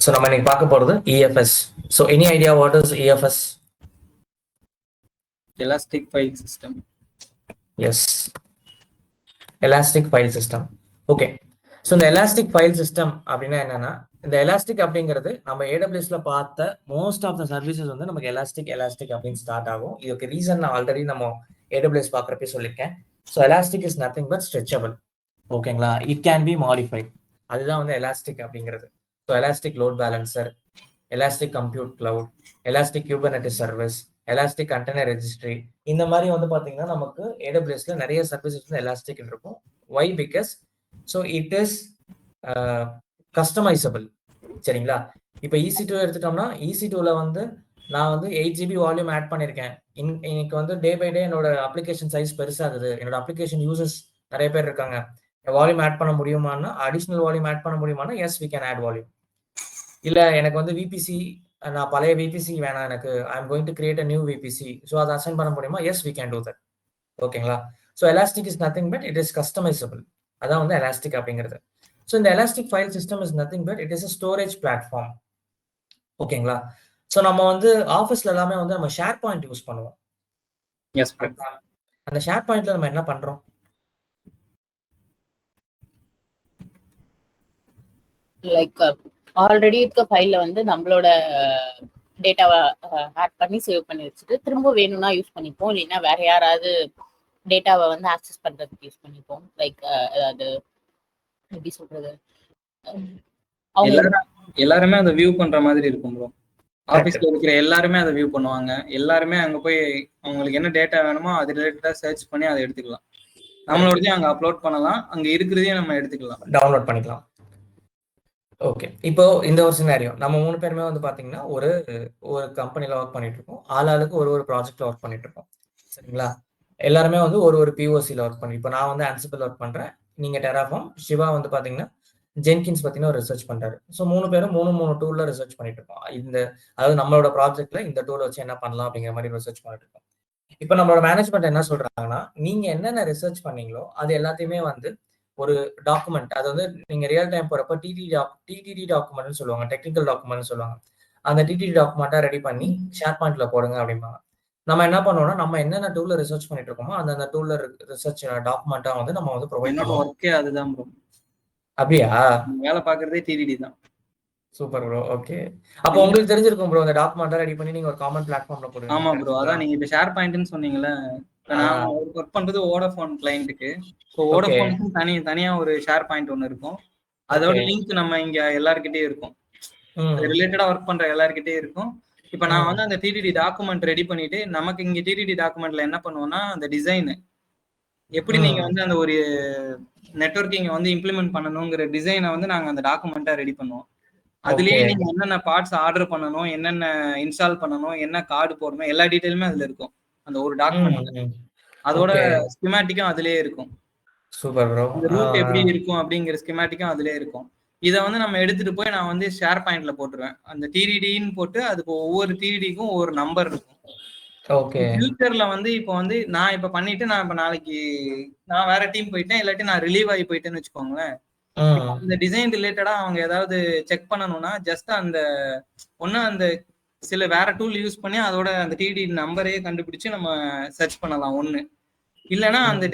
So நம்ம இன்னைக்கு பார்க்க போகிறது EFS. So any idea what is EFS? Elastic File System. Yes, Elastic File System. Okay, so இந்த elastic file system அப்படின்னா என்னன்னா, இந்த எலாஸ்டிக் அப்படிங்கிறது நம்ம ஏடபிள்யூஎஸ்ல பார்த்த மோஸ்ட் ஆஃப் த சர்வீசஸ் வந்து நமக்கு எலாஸ்டிக் அப்படின்னு ஸ்டார்ட் ஆகும். இதுக்கு ரீசன் நான் ஆல்ரெடி நம்ம ஏடபிள்யூஎஸ் பார்க்குறப்பே சொல்லியிருக்கேன். So elastic is nothing but stretchable. ஓகேங்களா, இட் கேன் பி மாடிஃபைட். அதுதான் வந்து எலாஸ்டிக் அப்படிங்கிறது. So elastic load balancer, elastic compute cloud, elastic Kubernetes service, elastic container registry, இந்த மாதிரி வந்து பார்த்தீங்கன்னா நமக்கு ஏடபிள்யூஎஸ்ல நிறைய சர்வீசஸ் வந்து எலாஸ்டிக் இருக்கும். Why? Because so it is customizable. சரிங்களா, இப்போ EC2 எடுத்துட்டோம்னா EC2ல வந்து நான் வந்து 8 GB வால்யூம் ஆட் பண்ணியிருக்கேன். இன்னைக்கு வந்து டே பை டே என்னோட அப்ளிகேஷன் சைஸ் பெருசாகுது, என்னோட அப்ளிகேஷன் யூசர்ஸ் நிறைய பேர் இருக்காங்க, வால்யூம் ஆட் பண்ண முடியுமான்னா, அடிஷனல் வால்யூம் ஆட் பண்ண முடியுமானா, yes we can add volume. இல்லை எனக்கு வந்து விபிசி, நான் பழைய விபிசி வேணாம், எனக்கு I am going to create a new VPC, so அதை அசைன் பண்ண முடியுமா? Yes we can do that. ஓகேங்களா, so elastic is nothing but it is customizable. அதான் வந்து எலாஸ்டிக் அப்படிங்கிறது. ஸோ இந்த elastic file system is nothing but it is a storage platform. ஓகேங்களா, so நம்ம வந்து ஆஃபீஸ்ல எல்லாமே வந்து நம்ம ஷேர் பாயிண்ட் யூஸ் பண்ணுவோம். Yes, அந்த ஷேர் பாயிண்ட்ல நம்ம என்ன பண்றோம்? லைக் ஆல்ரெடி இருக்க ஃபைல்ல வந்து நம்மளோட டேட்டாவை ஆட் பண்ணி சேவ் பண்ணி வச்சுட்டு திரும்ப வேணும்னா யூஸ் பண்ணிப்போம், இல்லைன்னா வேற யாராவது டேட்டாவை வந்து ஆக்சஸ் பண்றதுக்கு யூஸ் பண்ணிப்போம். லைக் அதாவது எப்படி சொல்றது, எல்லாருமே அதை வியூ பண்ற மாதிரி இருக்கும் ப்ரோ. ஆபீஸ்ல இருக்கிற எல்லாருமே அதை வியூ பண்ணுவாங்க. எல்லாருமே அங்க போய் அவங்களுக்கு என்ன டேட்டா வேணுமோ அது ரிலேட்டடா சர்ச் பண்ணி அதை எடுத்துக்கலாம். நம்மளோடதையும் அங்க அப்லோட் பண்ணலாம், அங்க இருக்கிறதையும் நம்ம எடுத்துக்கலாம், டவுன்லோட் பண்ணிக்கலாம். ஓகே, இப்போ இந்த ஒரு சினாரியோ நம்ம 3 பேருமே வந்து பாத்தீங்கன்னா ஒரு கம்பெனில ஒர்க் பண்ணிட்டு இருக்கோம். ஆளாளுக்கு ஒரு ப்ராஜெக்ட்ல ஒர்க் பண்ணிட்டு இருக்கோம். சரிங்களா, எல்லாருமே வந்து ஒரு POCல ஒர்க் பண்ணி, இப்போ நான் வந்து Ansible ஒர்க் பண்றேன், நீங்க Terraform, சிவா வந்து பாத்தீங்கன்னா ஜென்கின்ஸ் பத்தின ஒரு ரிசர்ச் பண்றாரு. ஸோ 3 பேரும் 3 டூல்ல ரிசர்ச் பண்ணிட்டு இருக்கோம். அதாவது நம்மளோட ப்ராஜெக்ட்ல இந்த டூல் வச்சு என்ன பண்ணலாம் அப்படிங்கிற மாதிரி ரிசர்ச் பண்ணிட்டு இருக்கோம். இப்போ நம்மளோட மேனேஜ்மெண்ட் என்ன சொல்றாங்கன்னா, நீங்க என்னென்ன ரிசர்ச் பண்ணீங்களோ அது எல்லாத்தையுமே வந்து ஒரு டாக்குமெண்ட், அது வந்து நீங்க ரியல் டைம் போறப்ப டிடிடி டாக்குமெண்ட்னு சொல்லுவாங்க, டெக்னிக்கல் டாக்குமெண்ட்னு சொல்லுவாங்க. அந்த டிடிடி டாக்குமெண்ட்டா ரெடி பண்ணி ஷேர் பாயிண்ட்ல போடுங்க அப்படிம்பாங்க. நம்ம என்ன பண்ணுவோம்னா, நம்ம என்னென்ன டூல்ல ரிசர்ச் பண்ணிட்டு இருக்கோமோ அந்த டூல்ல ரிசர்ச் டாக்குமெண்ட்டா வந்து நம்ம வந்து ப்ரொவைட் பண்ணுவோம். ஒர்க்கே அதுதான் ப்ரோ. அப்படியா? வேலை பார்க்கறதே டிடிடி தான். Super bro. ஓகே, அப்போ உங்களுக்கு தெரிஞ்சிருக்கும் ப்ரோ, அந்த டாக்குமெண்ட்டா ரெடி பண்ணி நீங்க ஒரு காமன் பிளாட்ஃபார்ம்ல போடுவீங்க. ஆமா ப்ரோ, அதான் நீங்க இப்ப ஷேர் பாயிண்ட்னு சொன்னீங்கல்ல, நான் ஒர்க் பண்றது வோடஃபோன் கிளையண்ட்டுக்கு. ஸோ வோடஃபோனுக்கும் தனியா ஒரு ஷேர் பாயிண்ட் ஒன்று இருக்கும். அதோட லிங்க் நம்ம இங்க எல்லார்கிட்டயும் இருக்கும், ரிலேட்டடா ஒர்க் பண்ற எல்லார்கிட்டயும் இருக்கும். இப்ப நான் வந்து அந்த டிடிடி டாக்குமெண்ட் ரெடி பண்ணிட்டு, நமக்கு இங்க டிடிடி டாக்குமெண்ட்ல என்ன பண்ணுவோம்னா, அந்த டிசைன் எப்படி நீங்க வந்து அந்த ஒரு நெட்வொர்க்கிங் வந்து இம்ப்ளிமெண்ட் பண்ணணுங்கிற டிசைனை வந்து நாங்க அந்த டாக்குமெண்டா ரெடி பண்ணுவோம். அதுலயே நீங்க என்னென்ன பார்ட்ஸ் ஆர்டர் பண்ணணும், என்னென்ன இன்ஸ்டால் பண்ணணும், என்ன கார்டு போடணும், எல்லா டீடைலுமே அதுல இருக்கும் அந்த ஒரு டாக்குமெண்ட்ல. அதோட ஸ்கீமாட்டிக்கும் அதுலயே இருக்கும். Super bro. இந்த ரூட் எப்படி இருக்கும் அப்படிங்கிற ஸ்கீமாட்டிக்கும் அதுலயே இருக்கும். இதை வந்து நம்ம எடுத்துட்டு போய் நான் வந்து ஷேர் பாயிண்ட்ல போட்டுருவேன். அந்த டிடிடின்னு போட்டு அதுக்கு ஒவ்வொரு டிடிடிக்கும் ஒவ்வொரு நம்பர் இருக்கும். ஃபியூச்சர்ல வந்து இப்போ வந்து நான் இப்ப பண்ணிட்டு, நான் இப்ப நாளைக்கு நான் வேற டீம் போயிட்டேன், இல்லாட்டி நான் ரிலீவ் ஆகி போயிட்டேன்னு வச்சுக்கோங்களேன். இந்த டிசைன் ரிலேட்டடா அவங்க ஏதாவது செக் பண்ணணும்னா ஜஸ்ட் அந்த ஒண்ணு அந்த சில வேற டூல் யூஸ் பண்ணி அதோட அந்த டிடி நம்பரே கண்டுபிடிச்சு நம்ம சர்ச் பண்ணலாம் ஒண்ணு. இல்லைன்னா அந்த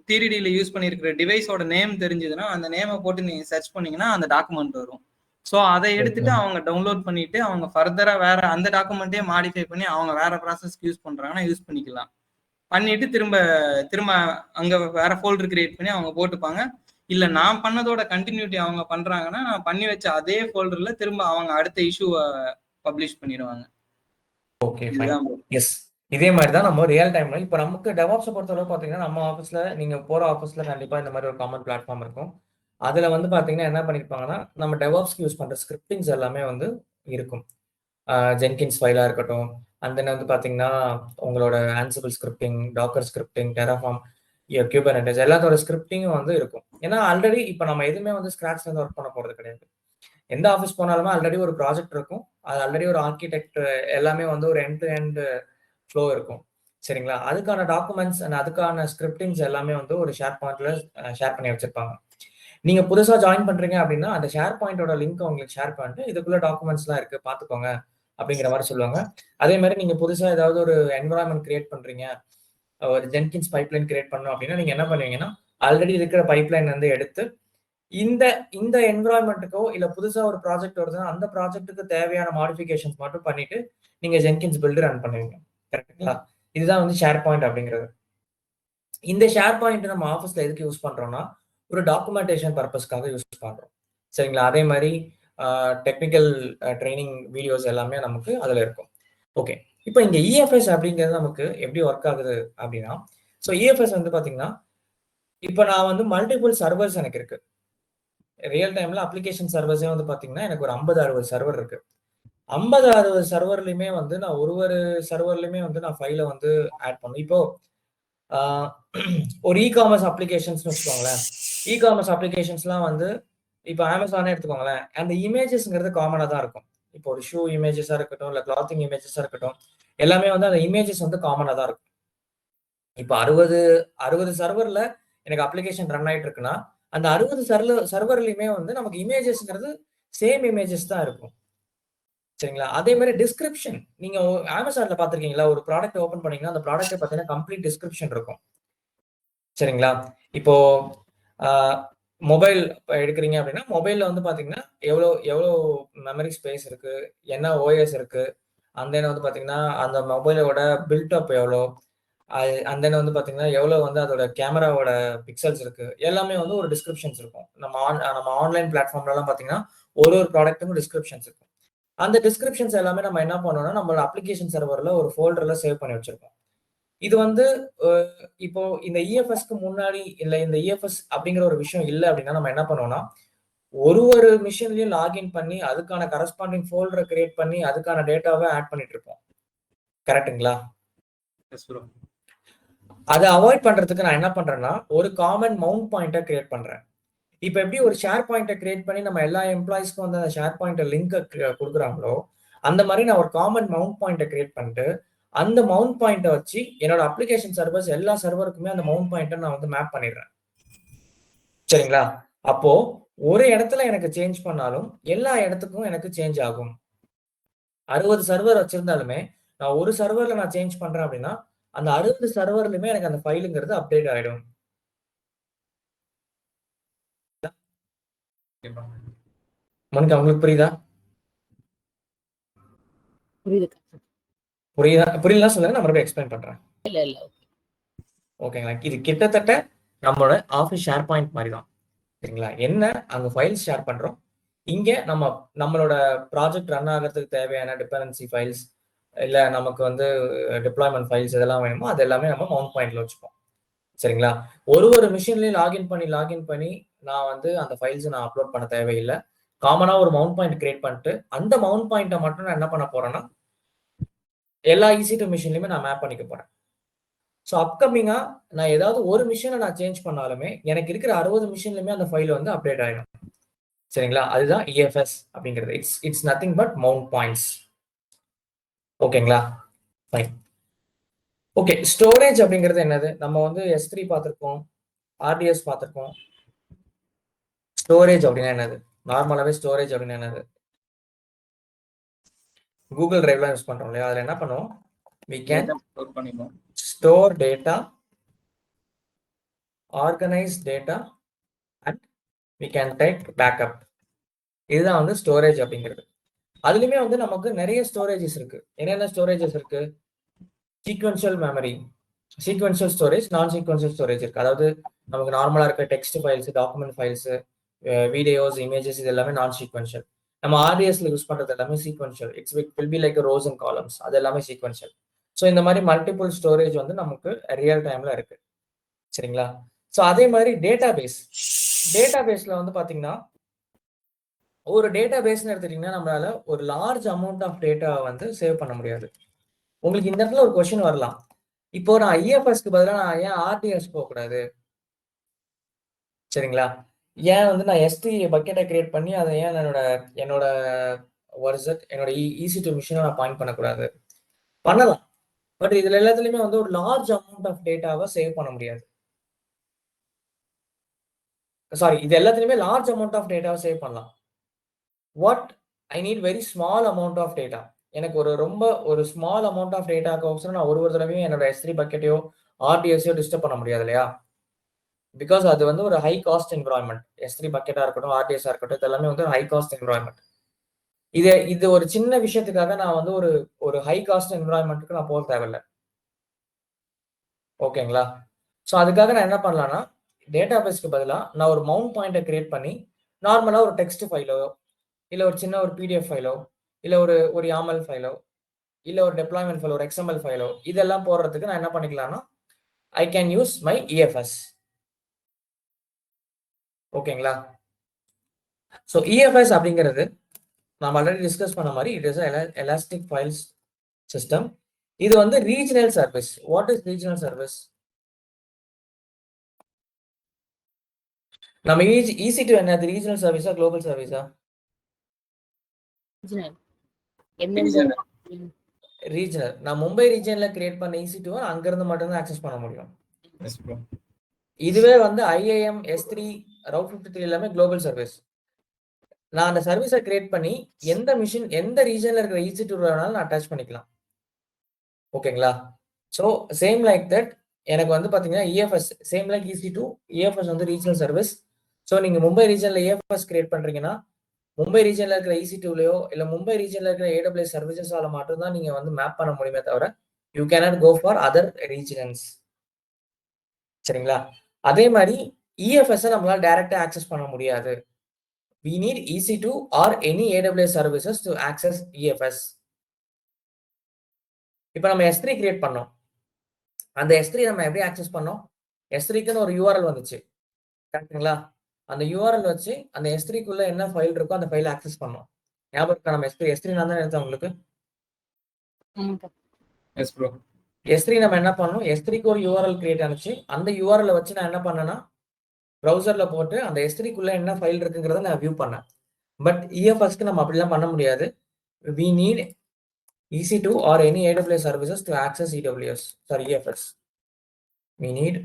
டிடிடியில யூஸ் பண்ணிருக்கிற டிவைஸோட நேம் தெரிஞ்சதுன்னா அந்த நேமை போட்டு நீங்க சர்ச் பண்ணீங்கன்னா அந்த டாக்குமெண்ட் வரும். ஸோ அதை எடுத்துட்டு அவங்க டவுன்லோட் பண்ணிட்டு அவங்க ஃபர்தரா வேற அந்த டாக்குமெண்ட்டே மாடிஃபை பண்ணி அவங்க வேற ப்ராசஸ்க்கு யூஸ் பண்றாங்கன்னா யூஸ் பண்ணிக்கலாம். பண்ணிட்டு திரும்ப அங்க வேற ஃபோல்டர் கிரியேட் பண்ணி அவங்க போட்டுப்பாங்க. இல்ல நான் பண்ணதோட கண்டினியூட்டி அவங்க பண்றாங்கன்னா, நான் பண்ணி வச்ச அதே ஃபோல்டர்ல திரும்ப அவங்க அடுத்த இஷ்யூவை பப்ளிஷ் பண்ணிடுவாங்க. Okay, fine. எஸ், இதே மாதிரி தான் நம்ம ரியல் டைம்ல இப்போ நமக்கு டெவாப்ஸை பொறுத்தளவு பார்த்தீங்கன்னா, நம்ம ஆஃபீஸ்ல நீங்க போற ஆஃபீஸ்ல கண்டிப்பா இந்த மாதிரி ஒரு காமன் பிளாட்ஃபார்ம் இருக்கும். அதுல வந்து பாத்தீங்கன்னா என்ன பண்ணிருப்பாங்கன்னா, நம்ம டெவாப்ஸ்க்கு யூஸ் பண்ற ஸ்கிரிப்டிங்ஸ் எல்லாமே வந்து இருக்கும். ஜென்கின்ஸ் ஃபைலா இருக்கட்டும், அண்ட் தென் வந்து பாத்தீங்கன்னா உங்களோட Ansible scripting, Docker scripting, Terraform, Kubernetes எல்லாத்தோட ஸ்கிரிப்டிங்கும் வந்து இருக்கும். ஏன்னா ஆல்ரெடி இப்போ நம்ம எதுவுமே வந்து ஸ்கிராச்ல இருந்து ஒர்க் பண்ண போறது கிடையாது. எந்த ஆஃபீஸ் போனாலுமே ஆல்ரெடி ஒரு ப்ராஜெக்ட் இருக்கும், அது ஆல்ரெடி ஒரு ஆர்கிடெக்ட் எல்லாமே வந்து ஒரு எண்ட் டு எண்ட் ஃப்ளோ இருக்கும். சரிங்களா, அதுக்கான டாக்குமெண்ட்ஸ் அண்ட் அதுக்கான ஸ்கிரிப்டிங்ஸ் எல்லாமே வந்து ஒரு ஷேர் பாயிண்ட்ல ஷேர் பண்ணி வச்சிருப்பாங்க. நீங்க புதுசா ஜாயின் பண்றீங்க அப்படின்னா அந்த ஷேர் பாயிண்டோட லிங்க் உங்களுக்கு ஷேர் பண்ணிட்டு இதுக்குள்ள டாக்குமெண்ட்ஸ்லாம் இருக்கு பாத்துக்கோங்க அப்படிங்கிற மாதிரி சொல்லுவாங்க. அதே மாதிரி நீங்க புதுசா ஏதாவது ஒரு என்விரான்மெண்ட் கிரியேட் பண்றீங்க, ஒரு ஜென்கின்ஸ் பைப்லைன் கிரியேட் பண்ணணும் அப்படின்னா நீங்க என்ன பண்ணுவீங்கன்னா ஆல்ரெடி இருக்கிற பைப்லைன் வந்து எடுத்து இந்த இந்த என்விரான்மெண்ட்டுக்கோ இல்ல புதுசா ஒரு ப்ராஜெக்ட் வருதுன்னா அந்த ப்ராஜெக்ட்டுக்கு தேவையான மாடிஃபிகேஷன்ஸ் மட்டும் பண்ணிட்டு நீங்க ஜென்கின்ஸ் பில்டு ரன் பண்ணுவீங்க. கரெக்ட்டுங்களா? இதுதான் வந்து ஷேர் பாயிண்ட் அப்படிங்கிறது. இந்த ஷேர் பாயிண்ட் நம்ம ஆஃபீஸ்ல எதுக்கு யூஸ் பண்றோம்னா ஒரு டாக்குமெண்டேஷன் பர்பஸ்க்காக யூஸ் பண்றோம். சரிங்களா? அதே மாதிரி டெக்னிக்கல் ட்ரைனிங் வீடியோஸ் எல்லாமே நமக்கு அதுல இருக்கும். ஓகே. இப்போ இங்க இஎஃப்எஸ் அப்படிங்கிறது நமக்கு எப்படி ஒர்க் ஆகுது அப்படின்னா, ஸோ இஎஃப்எஸ் வந்து பாத்தீங்கன்னா, இப்போ நான் வந்து மல்டிபிள் சர்வர்ஸ் எனக்கு இருக்கு. ரியல் டைம்ல அப்ளிகேஷன் சர்வர்ஸே வந்து பாத்தீங்கன்னா எனக்கு ஒரு 50-60 சர்வர் இருக்கு. 50-60 சர்வர்லயுமே வந்து நான் ஒரு சர்வர்லயுமே வந்து நான் ஃபைல வந்து ஆட் பண்ணும். இப்போ ஒரு இ-காமர்ஸ் அப்ளிகேஷன்ஸ்னு வச்சுக்கோங்களேன். இ-காமர்ஸ் அப்ளிகேஷன்ஸ்லாம் வந்து இப்போ அமேசானே எடுத்துக்கோங்களேன். அந்த இமேஜஸ்ங்கிறது காமனா தான் இருக்கும். இப்போ ஒரு ஷூ இமேஜஸா இருக்கட்டும், இல்ல கிளாத்திங் இமேஜஸா இருக்கட்டும், எல்லாமே வந்து அந்த இமேஜஸ் வந்து காமனா தான் இருக்கும். இப்போ 60 சர்வர்ல எனக்கு அப்ளிகேஷன் ரன் ஆயிட்டு இருக்குன்னா, அந்த 60 சர்வர்லயுமே வந்து நமக்கு இமேஜஸ்ங்கிறது சேம் இமேஜஸ் தான் இருக்கும். சரிங்களா? அதே மாதிரி டிஸ்கிரிப்ஷன் நீங்க அமேசான்ல பார்த்திருக்கீங்களா? ஒரு ப்ராடக்ட் ஓப்பன் பண்ணீங்கன்னா, அந்த ப்ராடக்ட்ட பார்த்தீங்கன்னா கம்ப்ளீட் டிஸ்கிரிப்ஷன் இருக்கும். சரிங்களா? இப்போ அ மொபைல் எடுக்கிறீங்க அப்படின்னா, மொபைல்ல வந்து பார்த்தீங்கன்னா, எவ்வளோ எவ்வளோ மெமரி ஸ்பேஸ் இருக்கு, என்ன ஓஎஸ் இருக்கு, அண்ட் தென் வந்து பார்த்தீங்கன்னா, அந்த மொபைலோட பில்ட் அப் எவ்வளோ, அண்ட் தென் வந்து பார்த்தீங்கன்னா, எவ்வளோ வந்து அதோட கேமராவோட பிக்சல்ஸ் இருக்கு, எல்லாமே வந்து ஒரு டிஸ்கிரிப்ஷன்ஸ் இருக்கும். நம்ம ஆன்லைன் பிளாட்ஃபார்ம்லலாம் பார்த்தீங்கன்னா, ஒரு ப்ராடக்ட்டுக்கும் டிஸ்கிரிப்ஷன்ஸ் இருக்கும். அந்த டிஸ்கிரிப்ஷன்ஸ் எல்லாமே நம்ம என்ன பண்ணோம்னா, நம்மளோட அப்ளிகேஷன் சர்வர்ல ஒரு ஃபோல்டர்ல சேவ் பண்ணி வச்சிருப்போம். இது வந்து இப்போ இந்த இஎஃப்எஸ்க்கு முன்னாடி இல்ல இந்த இஎஃப்எஸ் அப்படிங்கிற ஒரு விஷயம் இல்ல அப்படின்னா நம்ம என்ன பண்ணுவோம்னா, ஒரு மிஷின்லயும் லாகின் பண்ணி அதுக்கான கரஸ்பாண்டிங் ஃபோல்டர கிரியேட் பண்ணி அதுக்கான டேட்டாவ ஆட் பண்ணிட்டு இருப்போம். கரெக்ட்டுங்களா? S bro. அத அவாய்ட் பண்றதுக்கு நான் என்ன பண்றேன்னா, ஒரு காமன் மவுண்ட் பாயிண்ட்ட கிரியேட் பண்றேன். இப்ப எப்படி ஒரு ஷேர் பாயிண்ட்ட கிரியேட் பண்ணி நம்ம எல்லா எம்ப்ளாயீஸ்க்கும் வந்து அந்த ஷேர் பாயிண்ட் லிங்க்க குடுக்குறாங்களோ, அந்த மாரி நான் ஒரு காமன் மவுண்ட் பாயிண்ட்ட கிரியேட் பண்ணிட்டு, அந்த மவுண்ட் பாயிண்ட்ட வச்சு என்னோட அப்ளிகேஷன் சர்வர்ஸ் எல்லா சர்வருக்குமே அந்த மவுண்ட் பாயிண்ட்ட நான் வந்து மேப் பண்ணிடுறேன். சரிங்களா? அப்போ ஒரு இடத்துல எனக்கு சேஞ்ச் பண்ணாலும், எல்லா இடத்துக்கும் எனக்கு சேஞ்ச் ஆகும். 60 சர்வர் வச்சிருந்தாலுமே, நான் ஒரு சர்வர்ல நான் சேஞ்ச் பண்றேன் அப்படின்னா, அந்த 60 சர்வர்லயுமே எனக்கு அந்த ஃபைல்ங்கிறது அப்டேட் ஆயிடும். மோனிகா உங்களுக்கு புரியுதா? புரியுது. புரியுதா? புரியலன்னா சொல்லுங்க. நான் மறுபடியும் எக்ஸ்பிளைன் பண்றேன். இல்ல. ஓகேங்களா? இது கிட்டத்தட்ட நம்மளோட ஆஃபீஸ் ஷேர் பாயிண்ட் மாரி தான். சரிங்களா? என்ன அங்க ஃபைல்ஸ் ஷேர் பண்றோம். இங்க நம்மளோட ப்ராஜெக்ட் ரன் ஆகுறதுக்கு தேவையான டிபெண்டன்சி ஃபைல்ஸ், இல்ல நமக்கு வந்து டிப்ளாய்மென்ட் ஃபைல்ஸ் இதெல்லாம் வேணுமோ, அது எல்லாமே நம்ம மவுண்ட் பாயிண்ட்ல வச்சுப்போம். சரிங்களா? ஒரு மிஷின்லயும் லாகின் பண்ணி நான் வந்து அந்த ஃபைல்ஸ நான் அப்லோட் பண்ண தேவையில்ல. காமனா ஒரு மவுண்ட் பாயிண்ட் கிரியேட் பண்ணிட்டு, அந்த மவுண்ட் பாயிண்ட்ட மட்டும் நான் என்ன பண்ண போறேன்னா, எல்லா EC2 மிஷின்லயுமே நான் மேப் பண்ணிக்க போறேன். ஸோ அப்கமிங்கா நான் ஏதாவது ஒரு மிஷின நான் சேஞ்ச் பண்ணாலுமே, எனக்கு இருக்கிற 60 மிஷின்லயுமே அந்த ஃபைல் வந்து அப்டேட் ஆயிடும். சரிங்களா? அதுதான் இஎஃப்எஸ் அப்படிங்கிறது. It's nothing but mount points. ஓகேங்களா? ஃபைன். ஓகே. ஸ்டோரேஜ் அப்படிங்கிறது என்னது? நம்ம வந்து S3 பார்த்திருக்கோம். RDS பார்த்திருக்கோம். ஸ்டோரேஜ் அப்படின்னா என்னது? நார்மலாவே ஸ்டோரேஜ் அப்படின்னா என்னது? Google Driveலாம் யூஸ் பண்றோம் இல்லையா? அதுல என்ன பண்ணுவோம்? We can ஸ்டோர் பண்ணிப்போம். store data, organize data and we can take backup. இதுதான் வந்து ஸ்டோரேஜ் அப்படிங்கிறது. அதுலயுமே வந்து நமக்கு நிறைய ஸ்டோரேஜஸ் இருக்கு. என்னென்ன ஸ்டோரேஜஸ் இருக்கு? சீக்வென்ஷியல் மெமரி, சீக்வென்ஷியல் ஸ்டோரேஜ், நான் சீக்வென்ஷியல் ஸ்டோரேஜ் இருக்கு. அதாவது நமக்கு நார்மலா இருக்க text files, document files, videos, images இது எல்லாமே நான் சீக்வென்ஷியல். நம்ம RDSல யூஸ் பண்றது எல்லாமே sequential. Will be like rose and columns. அது எல்லாமே சீக்வென்ஷியல். ஸோ இந்த மாதிரி மல்டிபிள் ஸ்டோரேஜ் வந்து நமக்கு ரியல் டைம்ல இருக்கு. சரிங்களா? ஸோ அதே மாதிரி டேட்டாபேஸ்ல வந்து பாத்தீங்கன்னா, ஒரு டேட்டாபேஸ்னு எடுத்துட்டீங்கன்னா நம்மளால ஒரு லார்ஜ் அமௌண்ட் ஆஃப் டேட்டா வந்து சேவ் பண்ண முடியாது. உங்களுக்கு இந்த இடத்துல ஒரு கொஸ்டின் வரலாம். இப்போ நான் இஎஃப்எஸ்க்கு பதிலா நான் ஏன் RDS போகக்கூடாது? சரிங்களா? ஏன் வந்து நான் S3 பக்கெட்ட கிரியேட் பண்ணி அதை ஏன் என்னோட என்னோட EC2 மிஷினை நான் பாயிண்ட் பண்ணக்கூடாது? பண்ணலாம். பட் இதுல எல்லாத்துலயுமே வந்து ஒரு லார்ஜ் அமௌண்ட் ஆஃப் டேட்டாவை சேவ் பண்ண முடியாது. சாரி, இது எல்லாத்துலயுமே லார்ஜ் அமௌண்ட் ஆஃப் டேட்டாவை சேவ் பண்ணலாம். What I need very small amount of data. எனக்கு ஒரு ஸ்மால் அமௌண்ட் ஆஃப் டேட்டாக்கோசரம் நான் ஒரு தடவையும் என்னோட S3 பக்கெட்டையோ RDSையோ டிஸ்டர்ப் பண்ண முடியாது இல்லையா? பிகாஸ் அது வந்து ஒரு ஹை காஸ்ட் என்விரான்மெண்ட். S3 பக்கெட்டா இருக்கட்டும், RDS இருக்கட்டும், இது எல்லாமே வந்து ஹை காஸ்ட் என்விரான்மெண்ட். இது ஒரு சின்ன விஷயத்துக்காக நான் வந்து ஒரு ஹை காஸ்ட் என்விரான்மெண்ட்டுக்கு நான் போக தேவையில்ல. ஓகேங்களா? ஸோ அதுக்காக நான் என்ன பண்ணலாம்னா, டேட்டாபேஸ்க்கு பதிலா நான் ஒரு மவுண்ட் பாயிண்ட்டை கிரியேட் பண்ணி நார்மலா ஒரு டெக்ஸ்ட் ஃபைலோ, இல்ல ஒரு சின்ன ஒரு PDF ஃபைலோ, இல்ல ஒரு YAML ஃபைலோ, இல்ல ஒரு டெப்ளாய்மென்ட் ஃபைல், ஒரு XML ஃபைலோ இதெல்லாம் போடுறதுக்கு நான் என்ன பண்ணிக்கலாம்னா, I can use my EFS. ஓகேங்களா? ஸோ EFS அப்படிங்கிறது நாம் ஆல்ரெடி டிஸ்கஸ் பண்ண மாதிரி it is elastic files system. இது வந்து regional service. What is regional service? நம்ம EC2 என்னது? ரீஜனல் சர்வீஸா, குளோபல் சர்வீஸா? ரீஜனல். நான் மும்பை ரீஜன்ல கிரியேட் பண்ண EC2 அங்க இருந்து மட்டும் தான் ஆக்சஸ் பண்ண முடியும். இதுவே வந்து IAM, S3, Route 53 எல்லாமே குளோபல் சர்வீஸ். நான் அந்த சர்வீஸை கிரியேட் பண்ணி எந்த ரீஜன்ல இருக்கிற EC2 வேணாலும் நான் அட்டாச் பண்ணிக்கலாம். ஓகேங்களா? ஸோ சேம் லைக் தட் எனக்கு வந்து பாத்தீங்கன்னா EFS same like EC2, EFS வந்து ரீஜனல் சர்வீஸ். ஸோ நீங்க மும்பை ரீஜன்ல EFS கிரியேட் பண்றீங்கன்னா மும்பை ரீஜன்ல இருக்கிற EC2லயோ இல்ல மும்பை ரீஜன்ல இருக்கிற AWS சர்வீசஸால மட்டும் தான் நீங்க வந்து மேப் பண்ண முடியுமே தவிர you cannot go for other regions. சரிங்களா? அதே மாதிரி EFS நம்மளால டைரக்டா ஆக்சஸ் பண்ண முடியாது. we need EC2 or any AWS services to access EFS. இப்போ நம்ம S3 கிரியேட் பண்ணோம். அந்த S3 நம்ம எப்படி ஆக்சஸ் பண்ணோம்? S3க்குன்னு ஒரு URL வந்துச்சு. கரெக்ட்டுங்களா? அந்த URL வச்சு அந்த S3க்குள்ள என்ன ஃபைல் இருக்கோ அந்த ஃபைலை ஆக்சஸ் பண்ணோம். ஞாபகம் இருக்கா? நம்ம S3 நான் தான் எடுத்தேன் உங்களுக்கு. S bro. S3 நம்ம என்ன பண்ணோம்? S3க்கு ஒரு URL கிரியேட் ஆனிச்சு. அந்த URL வச்சு நான் என்ன பண்ணேன்னா ப்ரௌசர்ல போட்டு அந்த S3க்குள்ள என்ன ஃபைல் இருக்குங்கிறத நான் வியூ பண்ணேன். பட் EFSக்கு நம்ம அப்படிலாம் பண்ண முடியாது. we need EC2 or any AWS services to access EFS. We need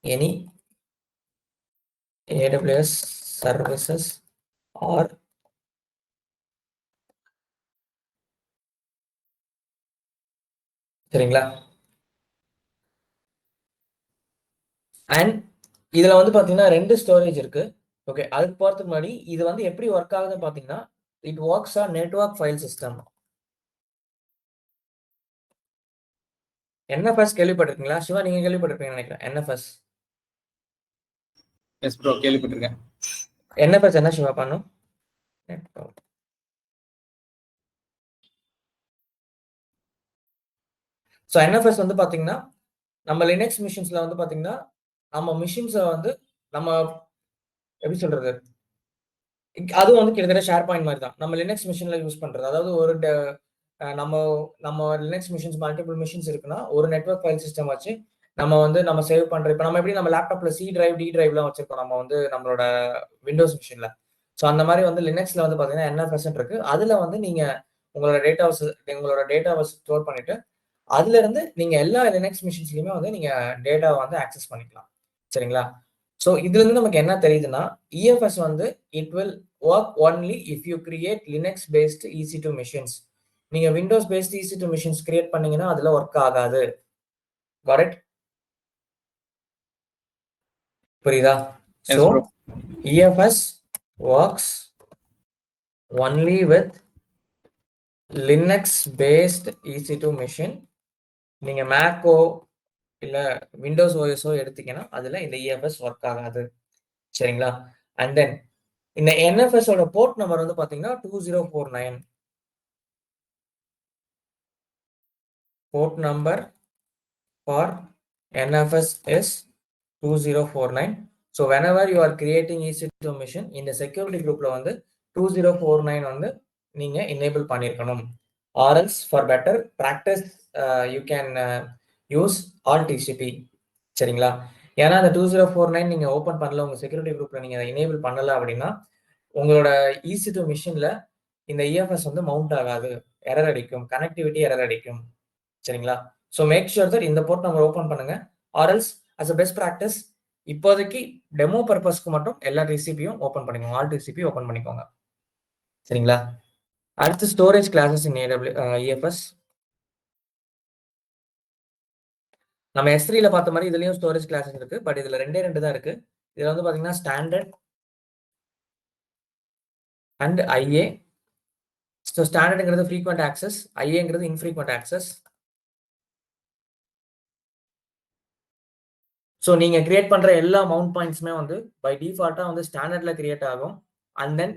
any AWS services or சரிங்களா? அண்ட் இதுல வந்து பாத்தீங்கன்னா 2 ஸ்டோரேஜ் இருக்கு. ஓகே, அதுக்கு போறதுக்கு முன்னாடி இது வந்து எப்படி ஒர்க் ஆகுதுன்னு பாத்தீங்கன்னா it works on network file system. NFS கேள்விப்பட்டிருக்கீங்களா? சிவா, நீங்க கேள்விப்பட்டிருப்பீங்கன்னு நினைக்கிறேன். NFS. எஸ் ப்ரோ, கேள்விப்பட்டிருக்கேன். NFS என்ன சிவா பண்ணும்? ஸோ NFS வந்து பாத்தீங்கன்னா நம்ம லினக்ஸ் மிஷின்ஸ்ல வந்து பாத்தீங்கன்னா நம்ம மிஷின்ஸை வந்து நம்ம எப்படி சொல்றது, அதுவும் வந்து கிட்டத்தட்ட ஷேர் பாயிண்ட் மாதிரி தான் நம்ம லினக்ஸ் மிஷின்ல யூஸ் பண்றது. அதாவது நம்ம நம்ம லினக்ஸ் மிஷின்ஸ் மல்டிபிள் மிஷின்ஸ் இருக்குன்னா ஒரு நெட்வொர்க் ஃபைல் சிஸ்டம் வச்சு நம்ம சேவ் பண்ற. இப்போ நம்ம எப்படி நம்ம லேப்டாப்ல C டிரைவ், D டிரைவ்லாம் வச்சிருக்கோம் நம்ம வந்து நம்மளோட விண்டோஸ் மிஷின்ல. ஸோ அந்த மாதிரி வந்து லினக்ஸ்ல வந்து பாத்தீங்கன்னா NFS இருக்கு. அதுல வந்து நீங்க உங்களோட டேட்டாவை ஸ்டோர் பண்ணிட்டு அதுல இருந்து நீங்க எல்லா லினக்ஸ் மிஷின்ஸ்லயுமே வந்து நீங்க டேட்டாவை வந்து ஆக்சஸ் பண்ணிக்கலாம். சரிங்களா? ஸோ இதுல இருந்து நமக்கு என்ன தெரியுதுன்னா EFS வந்து it will work only if you create Linux based EC2 machines. நீங்க Windows based EC2 machines create பண்ணீங்கன்னா அதுல ஒர்க் ஆகாது. Got it? புரியுதா? So EFS works only with Linux based EC2 machine. நீங்க மேக்கோ இல்ல விண்டோஸ் OSஓ எடுத்தீங்கன்னா அதுல இந்த EFS ஒர்க் ஆகாது. சரிங்களா? அண்ட் தென் இந்த NFS ஓட போர்ட் நம்பர் வந்து பாத்தீங்கன்னா 2049. Port number for NFS is 2049. So whenever you are creating EC2 mission இந்த செக்யூரிட்டி குரூப்ல வந்து 2049 வந்து நீங்க enable பண்ணிருக்கணும். or else for better practice you can use all TCP. சரிங்களா? ஏன்னா அந்த 2049 நீங்க ஓபன் பண்ணல, உங்க செக்யூரிட்டி குரூப்ல நீங்க எனேபிள் பண்ணல அப்படின்னா உங்களோட EC2 மிஷின்ல இந்த EFS வந்து மவுண்ட் ஆகாது, எரர் அடிக்கும், கனெக்டிவிட்டி எரர் அடிக்கும். சரிங்களா? ஸோ மேக் ஷூர் தட் இந்த போர்ட் நம்பர் ஓபன் பண்ணுங்க. or else as a best practice இப்போதைக்கு டெமோ பர்பஸ்க்கு மட்டும் எல்லா டிசிபியும் ஓப்பன் பண்ணிக்கோங்க. ஆல் டிசிபி ஓப்பன் பண்ணிக்கோங்க. சரிங்களா? அடுத்து ஸ்டோரேஜ் கிளாஸஸ் இன் EFS. நம்ம S3ல பார்த்த மாதிரி இதுலயும் ஸ்டோரேஜ் கிளாஸஸ் இருக்கு. பட் இதுல 2 தான் இருக்கு. இதுல வந்து பாத்தீங்கன்னா ஸ்டாண்டர்ட் அண்ட் IA. ஸோ ஸ்டாண்டர்டுங்கிறது ஃப்ரீக்வெண்ட் ஆக்சஸ், ஐஏங்கிறது இன்ஃப்ரீக்வெண்ட் ஆக்சஸ். ஸோ நீங்க கிரியேட் பண்ற எல்லா மவுண்ட் பாயிண்ட்ஸுமே வந்து பை டிஃபால்ட்டா வந்து ஸ்டாண்டர்ட்ல கிரியேட் ஆகும். அண்ட் தென்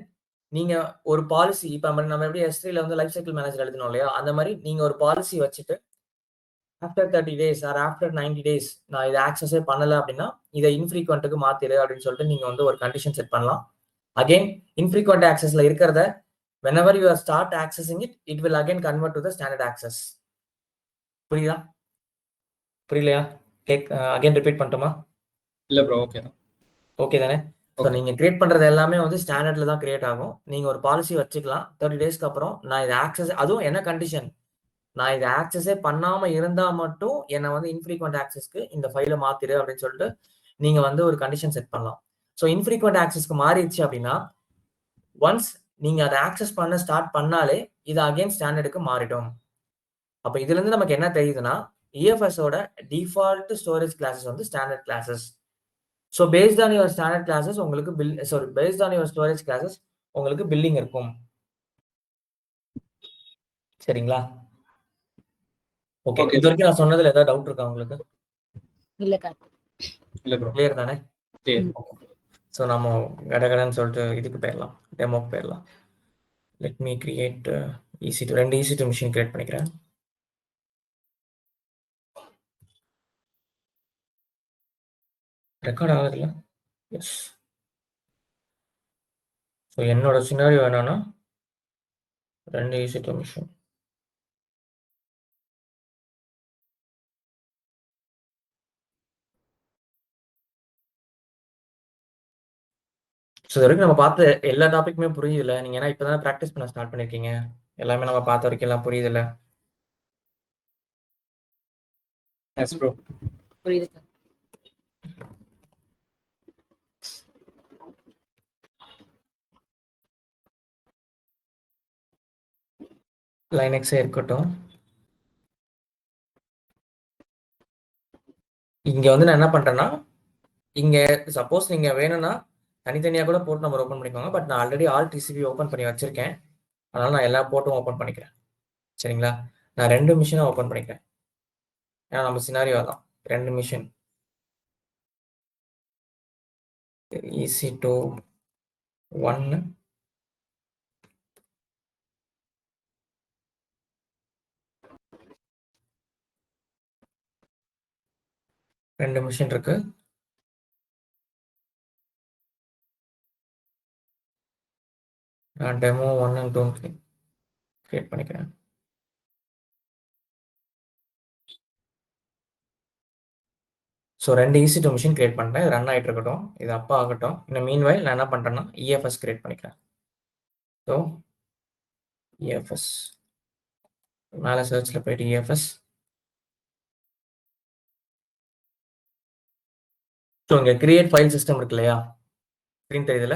நீங்க ஒரு பாலிசி, இப்போ நம்ம எப்படி S3ல வந்து லைஃப் சைக்கிள் மேனேஜர் எழுதணும் இல்லையா, அந்த மாதிரி நீங்க ஒரு பாலிசி வச்சுட்டு after 30 days or after 90 days நான் இதை ஆக்சஸே பண்ணல அப்படின்னா இதை இன்ஃப்ரீக்வெண்ட்டுக்கு மாத்திரு அப்படின்னு சொல்லிட்டு நீங்க வந்து ஒரு கண்டிஷன் செட் பண்ணலாம். அகைன் இன்ஃப்ரீக்வெண்ட் ஆக்சஸ்ல இருக்கிறத whenever you start accessing it, it will again convert to the standard access. புரியுதா? புரியலையா? அகைன் ரிப்பீட் பண்ணட்டுமா? இல்ல ப்ரோ, ஓகே தான். ஓகே தானே? ஸோ நீங்க கிரியேட் பண்றது எல்லாமே வந்து ஸ்டாண்டர்ட்ல தான் கிரியேட் ஆகும். நீங்க ஒரு பாலிசி வச்சுக்கலாம். 30 daysக்கு அப்புறம் நான் இதை ஆக்சஸ், அதுவும் என்ன கண்டிஷன், நான் இதை ஆக்சஸே பண்ணாம இருந்தா மட்டும் என்னை வந்து இன்ஃப்ரீக்வெண்ட் ஆக்சஸ்க்கு இந்த ஃபைலை மாத்திரு அப்படின்னு சொல்லிட்டு நீங்க வந்து ஒரு கண்டிஷன் செட் பண்ணலாம். ஸோ இன்ஃப்ரீக்வெண்ட் ஆக்சஸ்க்கு மாறிடுச்சு அப்படின்னா ஒன்ஸ் நீங்க அதை ஆக்சஸ் பண்ண ஸ்டார்ட் பண்ணாலே இது அகைன் ஸ்டாண்டர்டுக்கு மாறிடும். அப்ப இதுல இருந்து நமக்கு என்ன தெரியுதுன்னா EFSோட டிஃபால்ட் ஸ்டோரேஜ் கிளாஸஸ் வந்து standard classes. So based on your standard classes உங்களுக்கு based on your storage classes உங்களுக்கு பில்லிங் இருக்கும். சரிங்களா? ஓகே. இது வரைக்கும் நான் சொன்னதுல ஏதாவது டவுட் இருக்கா உங்களுக்கு? இல்ல ப்ரோ, கிளியர் தானே? சரி. ஸோ நம்ம கடகடன்னு சொல்லிட்டு இதுக்கு போயிடலாம், டெமோக்கு போயிடலாம். Let me create EC2, 2 EC2 machine create பண்ணிக்கிறேன். ரெக்கார்ட் ஆகுதுல்ல? எஸ். ஸோ என்னோட சினாரியோ என்னன்னா 2 EC2 மிஷின். ஸோ இது வரைக்கும் நம்ம பார்த்த எல்லா டாபிக்குமே புரியுதுல்ல? நீங்க ஏன்னா இப்பதான் ப்ராக்டிஸ் பண்ண ஸ்டார்ட் பண்ணிருக்கீங்க. எல்லாமே நம்ம பார்த்த வரைக்கும் எல்லாம் புரியுதுல்ல? எஸ் ப்ரோ, புரியுது. லைனக்ஸே இருக்கட்டும். இங்க வந்து நான் என்ன பண்றேன்னா, இங்க சப்போஸ் நீங்க வேணும்னா தனித்தனியா கூட போட்டு நம்ம ஓப்பன் பண்ணிக்கோங்க. பட் நான் ஆல்ரெடி ஆல் டிசிபி ஓப்பன் பண்ணி வச்சிருக்கேன். அதனால நான் எல்லா போட்டும் ஓப்பன் பண்ணிக்கிறேன். சரிங்களா? நான் 2 மிஷினை ஓப்பன் பண்ணிக்கிறேன். ஏன்னா நம்ம சினாரியோ தான் 2 மிஷின். EC2 1 2 மிஷின் இருக்கு. நான் டெமோ 1 and 2 கிரியேட் பண்ணிக்கிறேன். ஸோ 2 EC2 மிஷின் கிரியேட் பண்ணிட்டேன். இது ரன் ஆகிட்டு இருக்கட்டும். இது அப்பா ஆகட்டும். இன்னும் மீன்வைல் நான் என்ன பண்ணுறேன்னா EFS கிரியேட் பண்ணிக்கிறேன். ஸோ EFS மேலே சர்ச்சில் போயிட்டு EFS. ஸோ இங்கே கிரியேட் ஃபைல் சிஸ்டம் இருக்கு இல்லையா? ஸ்க்ரீன் தெரியுதுல?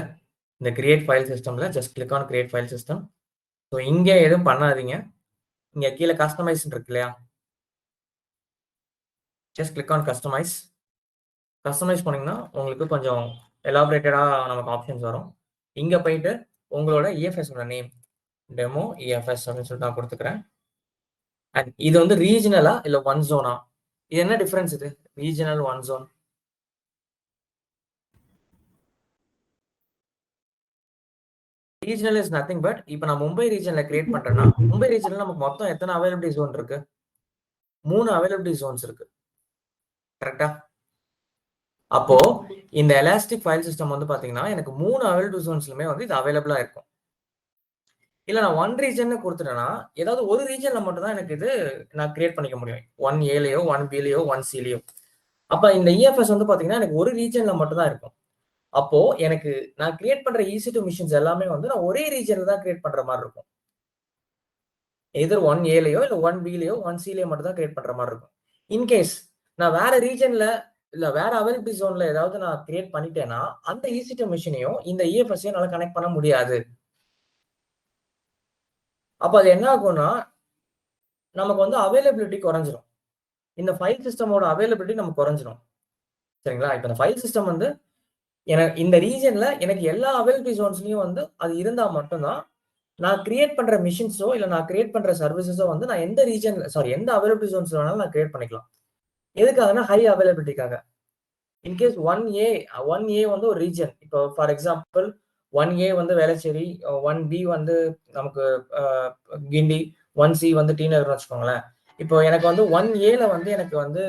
இந்த கிரியேட் ஃபைல் சிஸ்டமில் just click on create file system. So இங்கே எதுவும் பண்ணாதீங்க. இங்கே கீழே கஸ்டமைஸ் இருக்கு இல்லையா? Just click on customise. Customise பண்ணிங்கன்னா உங்களுக்கு கொஞ்சம் எலாபரேட்டடாக நமக்கு ஆப்ஷன்ஸ் வரும். இங்கே போயிட்டு உங்களோட EFSோட நேம் டெமோ EFS அப்படின்னு சொல்லிட்டு நான் கொடுத்துக்கிறேன். அண்ட் இது வந்து ரீஜனலா இல்லை ஒன் ஜோனா? இது என்ன டிஃபரன்ஸ்? இது regional one zone. Regional is nothing but இப்போ நான் மும்பை ரீஜன்ல கிரியேட் பண்றேன்னா மும்பை ரீஜன்ல நமக்கு மொத்தம் எத்தனை அவைலபிலிட்டி ஜோன் இருக்கு? 3 அவைலபிலிட்டி ஜோன்ஸ் இருக்கு. கரெக்டா? அப்போ இந்த எலாஸ்டிக் ஃபைல் சிஸ்டம் வந்து பாத்தீங்கன்னா எனக்கு 3 அவைலபிலிட்டி ஜோன்ஸ்லுமே வந்து இது அவைலபிளா இருக்கும். இல்ல நான் 1 ரீஜன் கொடுத்துட்டேன்னா ஏதாவது ஒரு ரீஜன்ல மட்டும் தான் எனக்கு இது நான் கிரியேட் பண்ணிக்க முடியும். 1Aலயோ 1Bலயோ 1Cலயோ. அப்ப இந்த EFS வந்து பாத்தீங்கன்னா எனக்கு ஒரு ரீஜன்ல மட்டும் தான் இருக்கும். அப்போ எனக்கு நான் கிரியேட் பண்ற EC2 மிஷின்ஸ் எல்லாமே வந்து நான் ஒரே ரீஜன்ல தான் கிரியேட் பண்ற மாதிரி இருக்கும். எதர் 1Aலயோ இல்ல 1Bலயோ 1Cலயோ மட்டும் தான் கிரியேட் பண்ற மாதிரி இருக்கும். இன்கேஸ் நான் வேற ரீஜன்ல இல்ல வேற அவைலபிலிட்டி ஜோன்ல ஏதாவது நான் கிரியேட் பண்ணிட்டேன்னா அந்த EC2 மிஷினையும் இந்த EFS-ஐயும் என்னால கனெக்ட் பண்ண முடியாது. அப்ப அது என்ன ஆகும்னா நமக்கு வந்து அவைலபிலிட்டி குறைஞ்சிரும். இந்த ஃபைல் சிஸ்டமோட அவைலபிலிட்டி நமக்கு குறைஞ்சிரும். சரிங்களா? இப்ப இந்த ஃபைல் சிஸ்டம் வந்து இந்த ரீஜியன்ல எனக்கு எல்லா அவைலபிலிட்டி ஜோன்ஸ்லயும் வந்து அது இருந்தா மட்டும் தான் நான் கிரியேட் பண்ற மிஷின்ஸோ இல்ல நான் கிரியேட் பண்ற சர்வீசஸோ வந்து நான் எந்த அவைலபிலிட்டி ஜோன்ஸ்ல வேணாலும் நான் கிரியேட் பண்ணிக்கலாம். எதுக்காகனா ஹை அவைலபிலிட்டிக்காக. இன்கேஸ் 1A வந்து ஒரு ரீஜன். இப்போ ஃபார் எக்ஸாம்பிள் 1A வந்து வேளச்சேரி, 1B வந்து நமக்கு கிண்டி, 1C வந்து டி நகர்னு வச்சுக்கோங்களேன். இப்போ எனக்கு வந்து 1Aல வந்து எனக்கு வந்து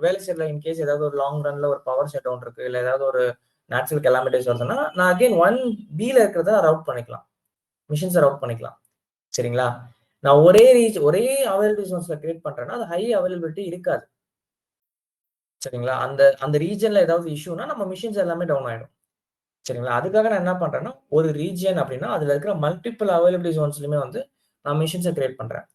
வேளச்சேரியில இன்கேஸ் ஏதாவது ஒரு லாங் ரன்ல ஒரு பவர் ஷட் டவுன் இருக்கு, இல்ல ஏதாவது ஒரு நேச்சுரல் கெலாமிட்டிஸ் வருதுன்னா நான் அகைன் 1Bல இருக்கிறத ரவுட் பண்ணிக்கலாம். மிஷின்ஸை ரவுட் பண்ணிக்கலாம். சரிங்களா? நான் ஒரே அவைலபிலிட்டி ஜோன்ஸ்ல கிரியேட் பண்றேன்னா அது ஹை அவைலபிலிட்டி இருக்காது. சரிங்களா? அந்த ரீஜன்ல ஏதாவது இஷ்யூனா நம்ம மிஷின்ஸ் எல்லாமே டவுன் ஆயிடும். சரிங்களா? அதுக்காக நான் என்ன பண்றேன்னா, ஒரு ரீஜியன் அப்படின்னா அதுல இருக்கிற மல்டிபிள் அவைலபிலிட்டி ஜோன்ஸ்லயுமே வந்து நான் மிஷின்ஸை கிரியேட் பண்றேன்.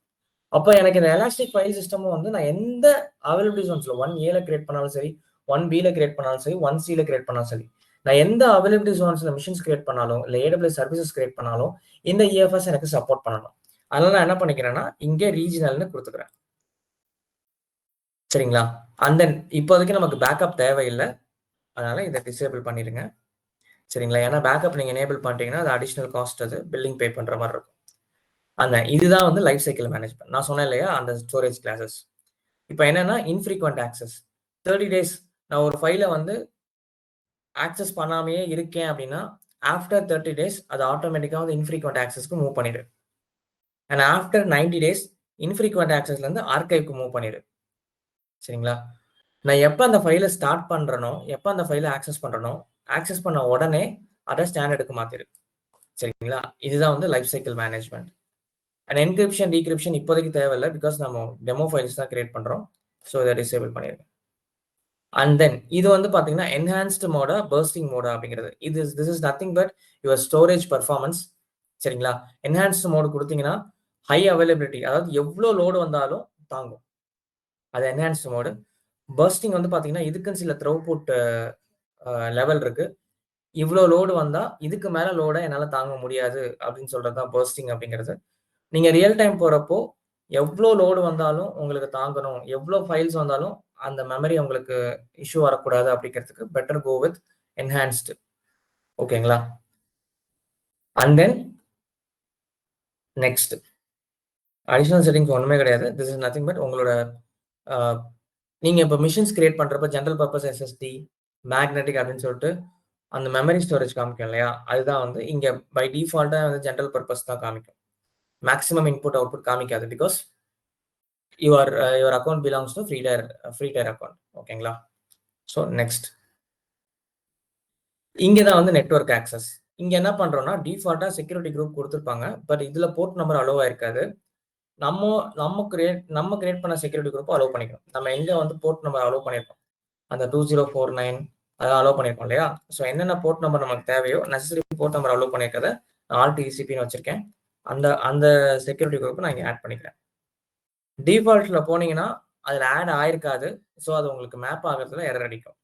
அப்ப எனக்கு இந்த எலாஸ்டிக் ஃபைல் சிஸ்டமும் வந்து நான் எந்த அவைலபிலிட்டி ஜோன்ஸ்ல 1Aல கிரியேட் பண்ணாலும் சரி, 1Bல கிரியேட் பண்ணாலும் சரி, 1Cல கிரியேட் பண்ணாலும் சரி, நான் எந்த அவைலபிலிட்டி ஜோன்ஸ்ல மிஷின்ஸ் கிரியேட் பண்ணாலும் இல்ல AWS சர்வீசஸ் கிரியேட் பண்ணாலும் இந்த EFS எனக்கு சப்போர்ட் பண்ணணும். அதனால நான் என்ன பண்ணிக்கிறேன்னா இங்கே ரீஜனல்னு கொடுத்துக்கிறேன். சரிங்களா? அண்ட் தென் இப்போதைக்கு நமக்கு பேக்கப் தேவையில்லை. அதனால இதை டிசேபிள் பண்ணிடுங்க. சரிங்களா? ஏன்னா பேக்கப் நீங்க எனேபிள் பண்ணிட்டீங்கன்னா அது அடிஷனல் காஸ்ட், அது பில்லிங் பே பண்ற மாதிரி இருக்கும். இதுதான் வந்து லைஃப் சைக்கிள் மேனேஜ்மெண்ட். நான் சொன்னேன் இல்லையா அந்த ஸ்டோரேஜ் கிளாஸஸ். இப்போ என்னன்னா இன்ஃப்ரீக்வெண்ட் ஆக்சஸ் 30 days நான் ஒரு ஃபைலை வந்து ஆக்சஸ் பண்ணாமையே இருக்கேன் அப்படின்னா ஆஃப்டர் 30 days அது ஆட்டோமேட்டிக்காக வந்து இன்ஃப்ரீக்வெண்ட் ஆக்சஸ்க்கு மூவ் பண்ணிடு. அண்ட் ஆஃப்டர் 90 days இன்ஃப்ரீக்வெண்ட் ஆக்சஸ்ல இருந்து ஆர்கைவ்க்கு மூவ் பண்ணிடு. சரிங்களா? நான் எப்போ அந்த ஃபைலை ஸ்டார்ட் பண்றேனோ, எப்போ அந்த ஃபைலை ஆக்சஸ் பண்றேனோ, ஆக்சஸ் பண்ண உடனே அதை ஸ்டாண்டர்டுக்கு மாத்திரு. சரிங்களா? இதுதான் வந்து life cycle management. And encryption decryption இப்போதைக்கு தேவையில்லை, பிகாஸ் நம்ம டெமோ ஃபைல்ஸ் தான் கிரியேட் பண்றோம். ஸோ இதை டிசேபிள் பண்ணிடுங்க. அண்ட் தென் இது வந்து பாத்தீங்கன்னா என்ஹான்ஸ்டு மோடா, பர்ஸ்டிங் மோடா அப்படிங்கிறது. This is nothing but your storage performance. சரிங்களா? என்ஹான்ஸ்டு மோடு கொடுத்தீங்கன்னா ஹை அவைலபிலிட்டி, அதாவது எவ்வளோ லோடு வந்தாலும் தாங்கும். அது என்ஹான்ஸ்டு மோடு. பர்ஸ்டிங் வந்து பாத்தீங்கன்னா இதுக்குன்னு சில த்ரூபுட் லெவல் இருக்கு. இவ்வளோ லோடு வந்தா இதுக்கு மேல லோட என்னால தாங்க முடியாது அப்படின்னு சொல்றது தான் பர்ஸ்டிங் அப்படிங்கிறது. நீங்க ரியல் டைம் போறப்போ எவ்வளோ லோடு வந்தாலும் உங்களுக்கு தாங்கணும், எவ்வளோ ஃபைல்ஸ் வந்தாலும் அந்த மெமரி உங்களுக்கு இஷ்யூ வரக்கூடாது அப்படிங்கிறதுக்கு பெட்டர் கோ வித் என்ஹான்ஸ்டு. ஓகேங்களா? And then next additional settings ஒன்றுமே கிடையாது. திஸ் இஸ் நத்திங் பட் உங்களோட நீங்க இப்போ மிஷின்ஸ் கிரியேட் பண்றப்ப ஜென்ரல் பர்பஸ் SSD, மேக்னெட்டிக் அப்படின்னு சொல்லிட்டு அந்த மெமரி ஸ்டோரேஜ் காமிக்கும் இல்லையா? அதுதான் வந்து இங்க பை டிஃபால்ட்டா வந்து ஜென்ரல் பர்பஸ் தான் காமிக்கும். மேக்ஸிமம் இன்புட் அவுட்புட் காமிக்காது, because your account belongs to free tier account. ஓகேங்களா? ஸோ நெக்ஸ்ட் இங்கே தான் வந்து நெட்வொர்க் ஆக்சஸ். இங்க என்ன பண்றோம்னா டிஃபால்ட்டா செக்யூரிட்டி குரூப் கொடுத்துருப்பாங்க. பட் இதுல போர்ட் நம்பர் அலோவ் ஆயிருக்காது. நம்ம கிரியேட் பண்ண செக்யூரிட்டி குரூப் அலோவ் பண்ணிக்கணும். நம்ம எங்க வந்து போர்ட் நம்பர் அலோவ் பண்ணிருக்கோம், அந்த 2049 அதை அலோவ் பண்ணிருக்கோம் இல்லையா? ஸோ என்னென்ன போர்ட் நம்பர் நமக்கு தேவையோ நெசசரி போர்ட் நம்பர் அலோவ் பண்ணிருக்கத ஆல்ட் ECPன்னு வச்சிருக்கேன். அந்த செக்யூரிட்டி குரூப் நான் இங்க ஆட் பண்ணிக்கிறேன். டிஃபால்ட்ல போனீங்கன்னா அதுல ஆட் ஆயிருக்காது. ஸோ அது உங்களுக்கு மேப் ஆகிறதுல எரர் அடிக்கும்.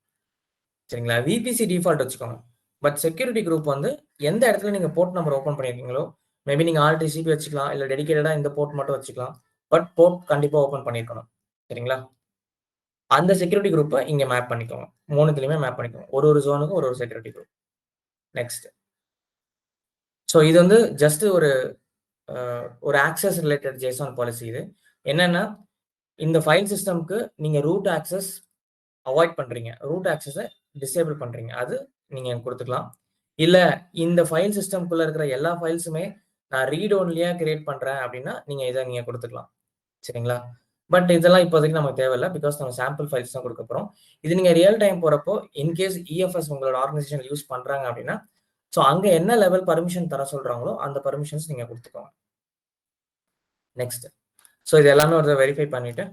சரிங்களா? VPC டிஃபால்ட் வச்சுக்கோங்க. பட் செக்யூரிட்டி குரூப் வந்து எந்த இடத்துல நீங்க போர்ட் நம்பர் ஓப்பன் பண்ணிருக்கீங்களோ, மேபி நீங்க ஆல்ட் ECP வச்சுக்கலாம், இல்ல டெடிகேட்டடா இந்த போர்ட் மட்டும் வச்சுக்கலாம். பட் போர்ட் கண்டிப்பா ஓப்பன் பண்ணிருக்கணும். சரிங்களா? அந்த செக்யூரிட்டி குரூப்பை இங்க மேப் பண்ணிக்கோங்க. 3த்துலயுமே மேப் பண்ணிக்கோங்க. ஒரு ஜோனுக்கும் ஒரு செக்யூரிட்டி குரூப். நெக்ஸ்ட். ஸோ இது வந்து ஜஸ்ட் ஒரு ஆக்சஸ் ரிலேட்டட் JSON பாலிசி. இது என்னன்னா இந்த ஃபைல் சிஸ்டம்க்கு நீங்க ரூட் ஆக்சஸ் அவாய்ட் பண்றீங்க, ரூட் ஆக்சஸை டிசேபிள் பண்றீங்க, அது நீங்க கொடுத்துக்கலாம். இல்ல இந்த ஃபைல் சிஸ்டம்குள்ள இருக்கிற எல்லா ஃபைல்ஸுமே நான் ரீட் ஒன்லியா கிரியேட் பண்றேன் அப்படின்னா நீங்க கொடுத்துக்கலாம். சரிங்களா? பட் இதெல்லாம் இப்போதைக்கு நமக்கு தேவையில்லை, பிகாஸ் நம்ம சாம்பிள் ஃபைல்ஸ் தான் கொடுக்க போறோம். இது நீங்க ரியல் டைம் போறப்போ இன்கேஸ் EFS உங்களோட ஆர்கனைசேஷன் யூஸ் பண்றாங்க அப்படின்னா ஸோ அங்க என்ன லெவல் பர்மிஷன் தர சொல்றாங்களோ அந்த பர்மிஷன்ஸ் நீங்க கொடுத்துக்கோங்க. நெக்ஸ்ட். ஸோ இது எல்லாமே ஒரு வெரிஃபை பண்ணிட்டு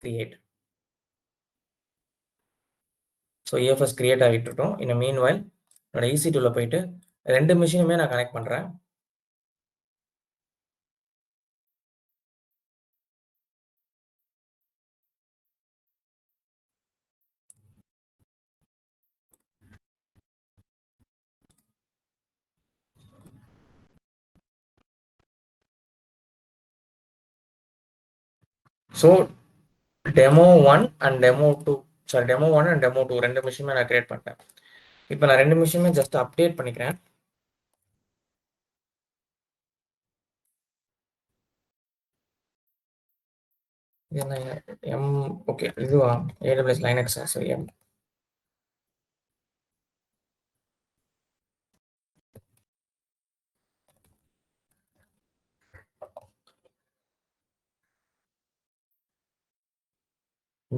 கிரியேட். ஸோ EFS கிரியேட் ஆகிட்டு இருக்கோம். இந்த மீன்வைல் என்னோட EC2ல போயிட்டு 2 மிஷினுமே நான் கனெக்ட் பண்றேன். So demo 1 and demo 2 sorry demo 1 and demo 2 2 மிஷினுமே நான் கிரியேட் பண்ணிட்டேன். இப்போ நான் 2 மிஷினுமே ஜஸ்ட் அப்டேட் பண்ணிக்கிறேன். என்ன எம் ஓகே இதுவா AWS லைனக்ஸா சரி எம்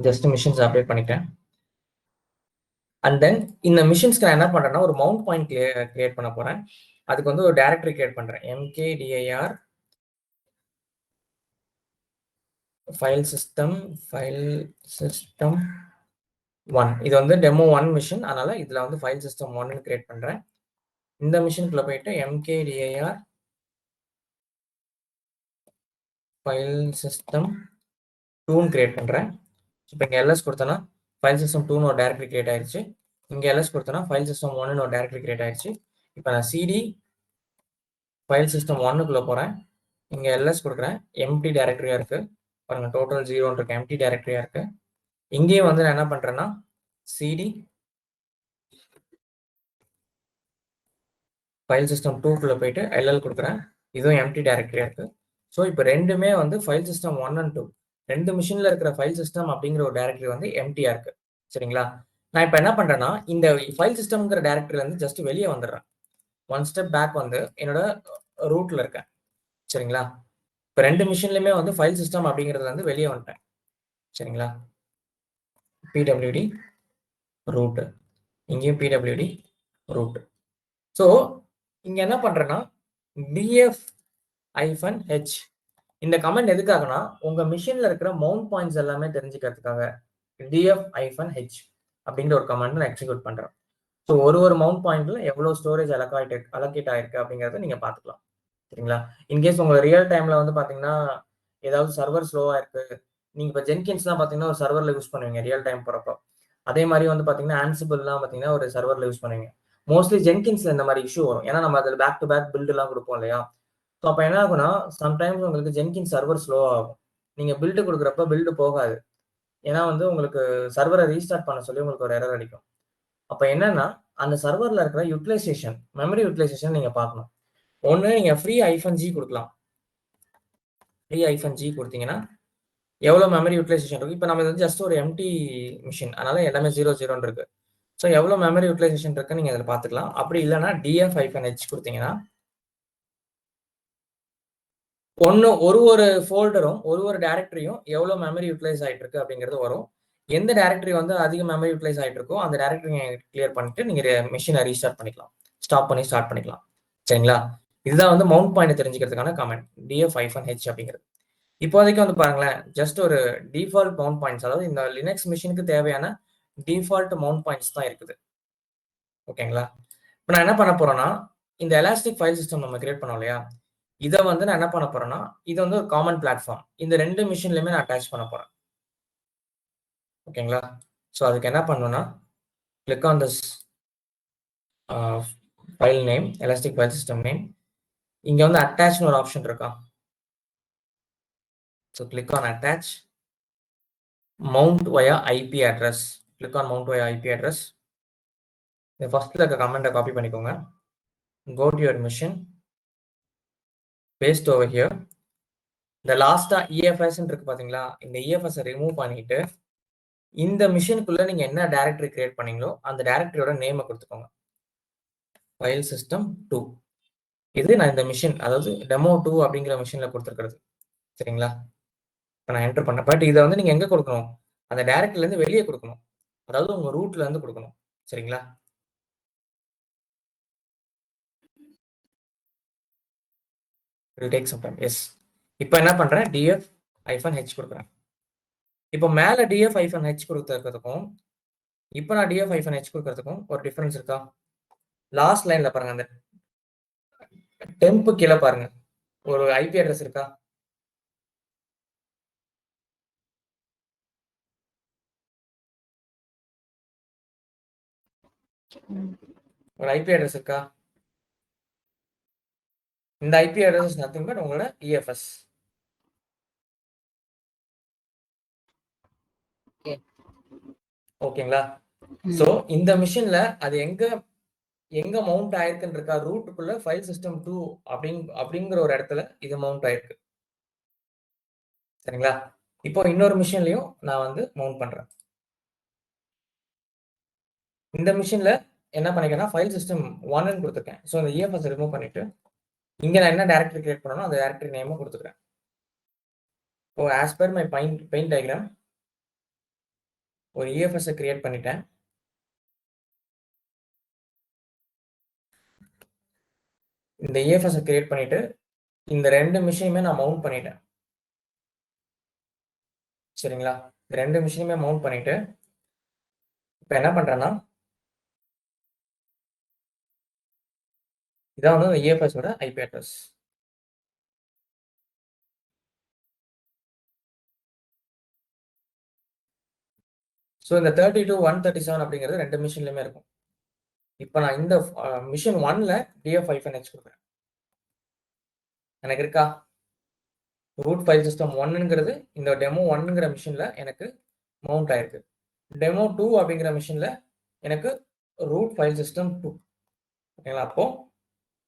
ஜஸ்ட் மிஷின்ஸ் அப்டேட் பண்ணிட்டேன். அண்ட் தென் இந்த மிஷின்ஸ்க்கு நான் என்ன பண்றேன்னா ஒரு மவுண்ட் பாயிண்ட் கிரியேட் பண்ண போறேன். அதுக்கு வந்து ஒரு டைரக்டரி கிரியேட் பண்றேன். mkdir ஃபைல் சிஸ்டம் 1 இது வந்து டெமோ 1 மிஷின். அதனால இதுல வந்து ஃபைல் சிஸ்டம் 1 கிரியேட் பண்றேன். இந்த மிஷினுக்குள்ள போயிட்டு mkdir ஃபைல் சிஸ்டம் 2 கிரியேட் பண்றேன். இப்போ இங்க ls கொடுத்தனா ஃபைல் சிஸ்டம் 2 ஒரு டைரக்டரி கிரியேட் ஆயிருச்சு. இங்க ls கொடுத்தனா ஃபைல் சிஸ்டம் 1 ஒரு டைரக்டரி கிரியேட் ஆயிருச்சு. இப்போ நான் cd ஃபைல் சிஸ்டம் 1க்குள்ள போறேன். இங்க ls கொடுக்குறேன். எம்டி டைரக்டரியா இருக்கு பாருங்க. டோட்டல் 0 இருக்கு. எம்டி டைரக்டரியா இருக்கு. இங்கேயும் வந்து நான் என்ன பண்றேன்னா cd ஃபைல் சிஸ்டம் 2க்குள்ள போயிட்டு ll கொடுக்குறேன். இதுவும் எம்டி டைரக்டரியா இருக்கு. ஸோ இப்போ ரெண்டுமே வந்து ஃபைல் சிஸ்டம் 1 அண்ட் 2 ரெண்டு மிஷின்ல இருக்கிற ஃபைல் சிஸ்டம் அப்படிங்கிற ஒரு டைரக்டரி வந்து எம்டியா இருக்கு. சரிங்களா? நான் இப்போ என்ன பண்றேன்னா இந்த ஃபைல் சிஸ்டம்ங்கிற டைரக்டரியில இருந்து ஜஸ்ட் வெளியே வந்துடுறேன். ஒன் ஸ்டெப் பேக் வந்து என்னோட ரூட்ல இருக்கேன். சரிங்களா? இப்போ ரெண்டு மிஷின்லயுமே வந்து ஃபைல் சிஸ்டம் அப்படிங்கிறதுல இருந்து வெளியே வந்துட்டேன். சரிங்களா? pwd ரூட் இங்கேயும் pwd ரூட். ஸோ இங்க என்ன பண்றேன்னா df -h இந்த கமெண்ட் எதுக்காகனா உங்க மிஷின்ல இருக்கிற மவுண்ட் பாயிண்ட்ஸ் எல்லாமே தெரிஞ்சுக்கிறதுக்காக df -h அப்படிங்கிற ஒரு கமெண்ட் நான் எக்ஸிக்யூட் பண்றேன். ஸோ ஒரு மவுண்ட் பாயிண்ட்ல எவ்வளவு ஸ்டோரேஜ் அலோகேட் ஆயிருக்கு அப்படிங்கறத நீங்க பாத்துக்கலாம். சரிங்களா? இன்கேஸ் உங்க ரியல் டைம்ல வந்து பாத்தீங்கன்னா ஏதாவது சர்வர் ஸ்லோவா இருக்கு. நீங்க இப்போ ஜென்கின்ஸ்லாம் பாத்தீங்கன்னா ஒரு சர்வர்ல யூஸ் பண்ணுவீங்க ரியல் டைம் போறப்போ. அதே மாதிரி வந்து பாத்தீங்கன்னா ஆன்சிபிள்லாம் பாத்தீங்கன்னா ஒரு சர்வர்ல யூஸ் பண்ணுவீங்க. மோஸ்ட்லி ஜென்கின்ஸ்ல இந்த மாதிரி இஷ்யூ வரும். ஏன்னா நம்ம அதில் பேக் டு பேக் பில்டு எல்லாம் கொடுப்போம் இல்லையா? ஸோ அப்போ என்ன ஆகும்னா சம்டைம்ஸ் உங்களுக்கு ஜென்கின்ஸ் சர்வர் ஸ்லோ ஆகும். நீங்க பில்டு கொடுக்குறப்ப பில்டு போகாது. ஏன்னா வந்து உங்களுக்கு சர்வரை ரீஸ்டார்ட் பண்ண சொல்லி உங்களுக்கு ஒரு எரர் அடிக்கும். அப்ப என்னன்னா அந்த சர்வர்ல இருக்கிற யூட்டிலைசேஷன் மெமரி யூட்டிலைசேஷன் நீங்க பார்க்கணும். ஒன்று நீங்க ஃப்ரீ -g கொடுக்கலாம். ஃப்ரீ -g கொடுத்தீங்கன்னா எவ்வளோ மெமரி யூட்டிலைசேஷன் இருக்கு. இப்போ நம்ம இது ஜஸ்ட் ஒரு எம்டி மிஷின், அதனால எல்லாமே 0 இருக்கு. ஸோ எவ்வளோ மெமரி யூட்டிலைசேஷன் இருக்குன்னு நீங்க அதில் பார்த்துக்கலாம். அப்படி இல்லைன்னா df -h கொடுத்தீங்கன்னா ஒரு ஃபோல்டரும் ஒரு டைரக்டரியும் எவ்வளோ மெமரி யூட்டிலைஸ் ஆயிட்டு இருக்கு அப்படிங்கிறது வரும். எந்த டைரக்டரி வந்து அதிக மெமரி யூட்டிலைஸ் ஆயிட்டு இருக்கோ அந்த டைரக்டரி கிளியர் பண்ணிட்டு நீங்க மிஷினை ரீஸ்டார்ட் பண்ணிக்கலாம். ஸ்டாப் பண்ணி ஸ்டார்ட் பண்ணிக்கலாம். சரிங்களா? இதுதான் வந்து மவுண்ட் பாயிண்ட் தெரிஞ்சுக்கிறதுக்கான கமெண்ட் df -h அப்படிங்கிறது. இப்போதைக்கு வந்து பாருங்களேன், ஜஸ்ட் ஒரு டிஃபால்ட் மவுண்ட் பாயிண்ட்ஸ், அதாவது இந்த லினக்ஸ் மிஷினுக்கு தேவையான டிஃபால்ட் மவுண்ட் பாயிண்ட்ஸ் தான் இருக்குது. ஓகேங்களா? இப்போ நான் என்ன பண்ண போறேன்னா இந்த எலாஸ்டிக் ஃபைல் சிஸ்டம் நம்ம கிரியேட் பண்ணோம் இல்லையா? இதை வந்து நான் என்ன பண்ண போறேன்னா இது வந்து ஒரு காமன் பிளாட்ஃபார்ம். இந்த ரெண்டு மிஷின்லயுமே நான் அட்டாச் பண்ண போறேன். ஓகேங்களா? ஸோ அதுக்கு என்ன பண்ணணும்னா click on this file name, elastic file system name. இங்க வந்து அட்டாச்னு ஒரு ஆப்ஷன் இருக்கா? So click on attach, mount via IP address. Click on mount via IP address. இந்த ஃபர்ஸ்ட்ல இருக்க கமெண்ட்டை காப்பி பண்ணிக்கோங்க. Go to your mission, paste over here. இந்த லாஸ்டா EFS இருக்கு பாத்தீங்களா? இந்த EFS ரிமூவ் பண்ணிட்டு இந்த மிஷினுக்குள்ள நீங்க என்ன டைரக்டரி கிரியேட் பண்ணீங்களோ அந்த டைரக்டரியோட நேமை கொடுத்துக்கோங்க. File system 2. இது நான் இந்த மிஷின், அதாவது டெமோ 2 அப்படிங்கிற மிஷின்ல கொடுத்துருக்கிறது. சரிங்களா? இப்போ நான் என்டர் பண்ணேன். பட் இதை வந்து நீங்க எங்க கொடுக்கணும்? அந்த டைரக்டரில இருந்து வெளியே கொடுக்கணும். அதாவது உங்க ரூட்ல இருந்து கொடுக்கணும். சரிங்களா? will take some time. Yes. இப்போ என்ன பண்றேன்? df -h கொடுக்குறேன். இப்போ மேல df -h கொடுத்துருக்கிறதுக்கும் இப்போ நான் df -h கொடுக்கறதுக்கும் ஒரு டிஃபரன்ஸ் இருக்கா? லாஸ்ட் லைன்ல பாருங்க, அந்த டெம்ப் கீழே பாருங்க, ஒரு ஐபி அட்ரஸ் இருக்கா? ஒரு ஐபி அட்ரஸ் இருக்கா? இந்த ஐபி அட்ரஸ் நத்திங் பட் உங்களோட EFS. ஓகேங்களா? சோ இந்த மிஷின்ல அது எங்க மவுண்ட் ஆயிருக்குன்னு இருக்கா, ரூட்டுக்குள்ள ஃபைல் சிஸ்டம் 2 அப்படிங்கிற ஒரு இடத்துல இது மவுண்ட் ஆயிருக்கு. சரிங்களா? இப்போ இன்னொரு மிஷின்லயும் நான் வந்து மவுண்ட் பண்றேன். இந்த மிஷின்ல என்ன பண்ணிருக்கேன்னா, ஃபைல் சிஸ்டம் 1ன்னு குடுத்துருக்கேன். சோ இந்த EFS ரிமூவ் பண்ணிட்டு, இங்க நான் என்ன டைரக்டரி கிரியேட் பண்ணனோ அந்த டைரக்டரி நேமும் குடுத்துக்கிறேன். இப்போ as per my paint diagram ஒரு EFS கிரியேட் பண்ணிட்டேன். இந்த EFS கிரியேட் பண்ணிட்டு, இந்த 2 மிஷினுமே நான் மவுண்ட் பண்ணிட்டேன். சரிங்களா? 2 மிஷினுமே மவுண்ட் பண்ணிட்டு, இப்ப என்ன பண்றேன்னா, இதான் வந்து இந்த EFS ஓட IP அட்ரஸ். சோ இந்த 32.137 அப்படிங்கிறது 2 மிஷின்லயுமே இருக்கும். இப்ப நான் இந்த மிஷின் 1ல df-h குடுக்குறேன். எனக்கு இருக்கா? ரூட் ஃபைல் சிஸ்டம் 1ங்கிறது இந்த டெமோ 1ங்கிற மிஷின்ல எனக்கு மவுண்ட் ஆயிருக்கு. டெமோ 2 அப்படிங்கிற மிஷின்ல எனக்கு ரூட் ஃபைல் சிஸ்டம் 2. ஓகேங்களா? அப்போ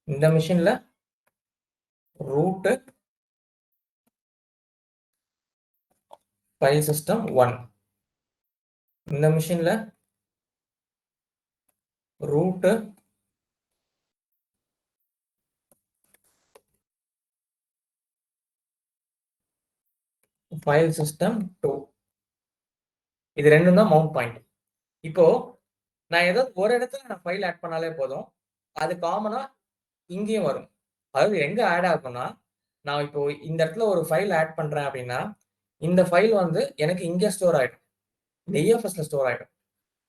இந்த மிஷின்ல ரூட் ஃபைல் சிஸ்டம் 1. இந்த மிஷின்ல ரூட் ஃபைல் சிஸ்டம் 2. இது ரெண்டும் தான் மவுண்ட் பாயிண்ட். இப்போ நான் ஏதோ ஒரு இடத்துல நான் ஃபைல் ஆட் பண்ணாலே போதும். அது காமனா இங்கேயும் வரும். அதாவது எங்க ஆட் ஆகும்னா, நான் இப்போ இந்த இடத்துல ஒரு ஃபைல் ஆட் பண்றேன் அப்படின்னா, இந்த ஃபைல் வந்து எனக்கு இங்க ஸ்டோர் ஆயிடும். இந்த EFSல ஸ்டோர் ஆயிடும்.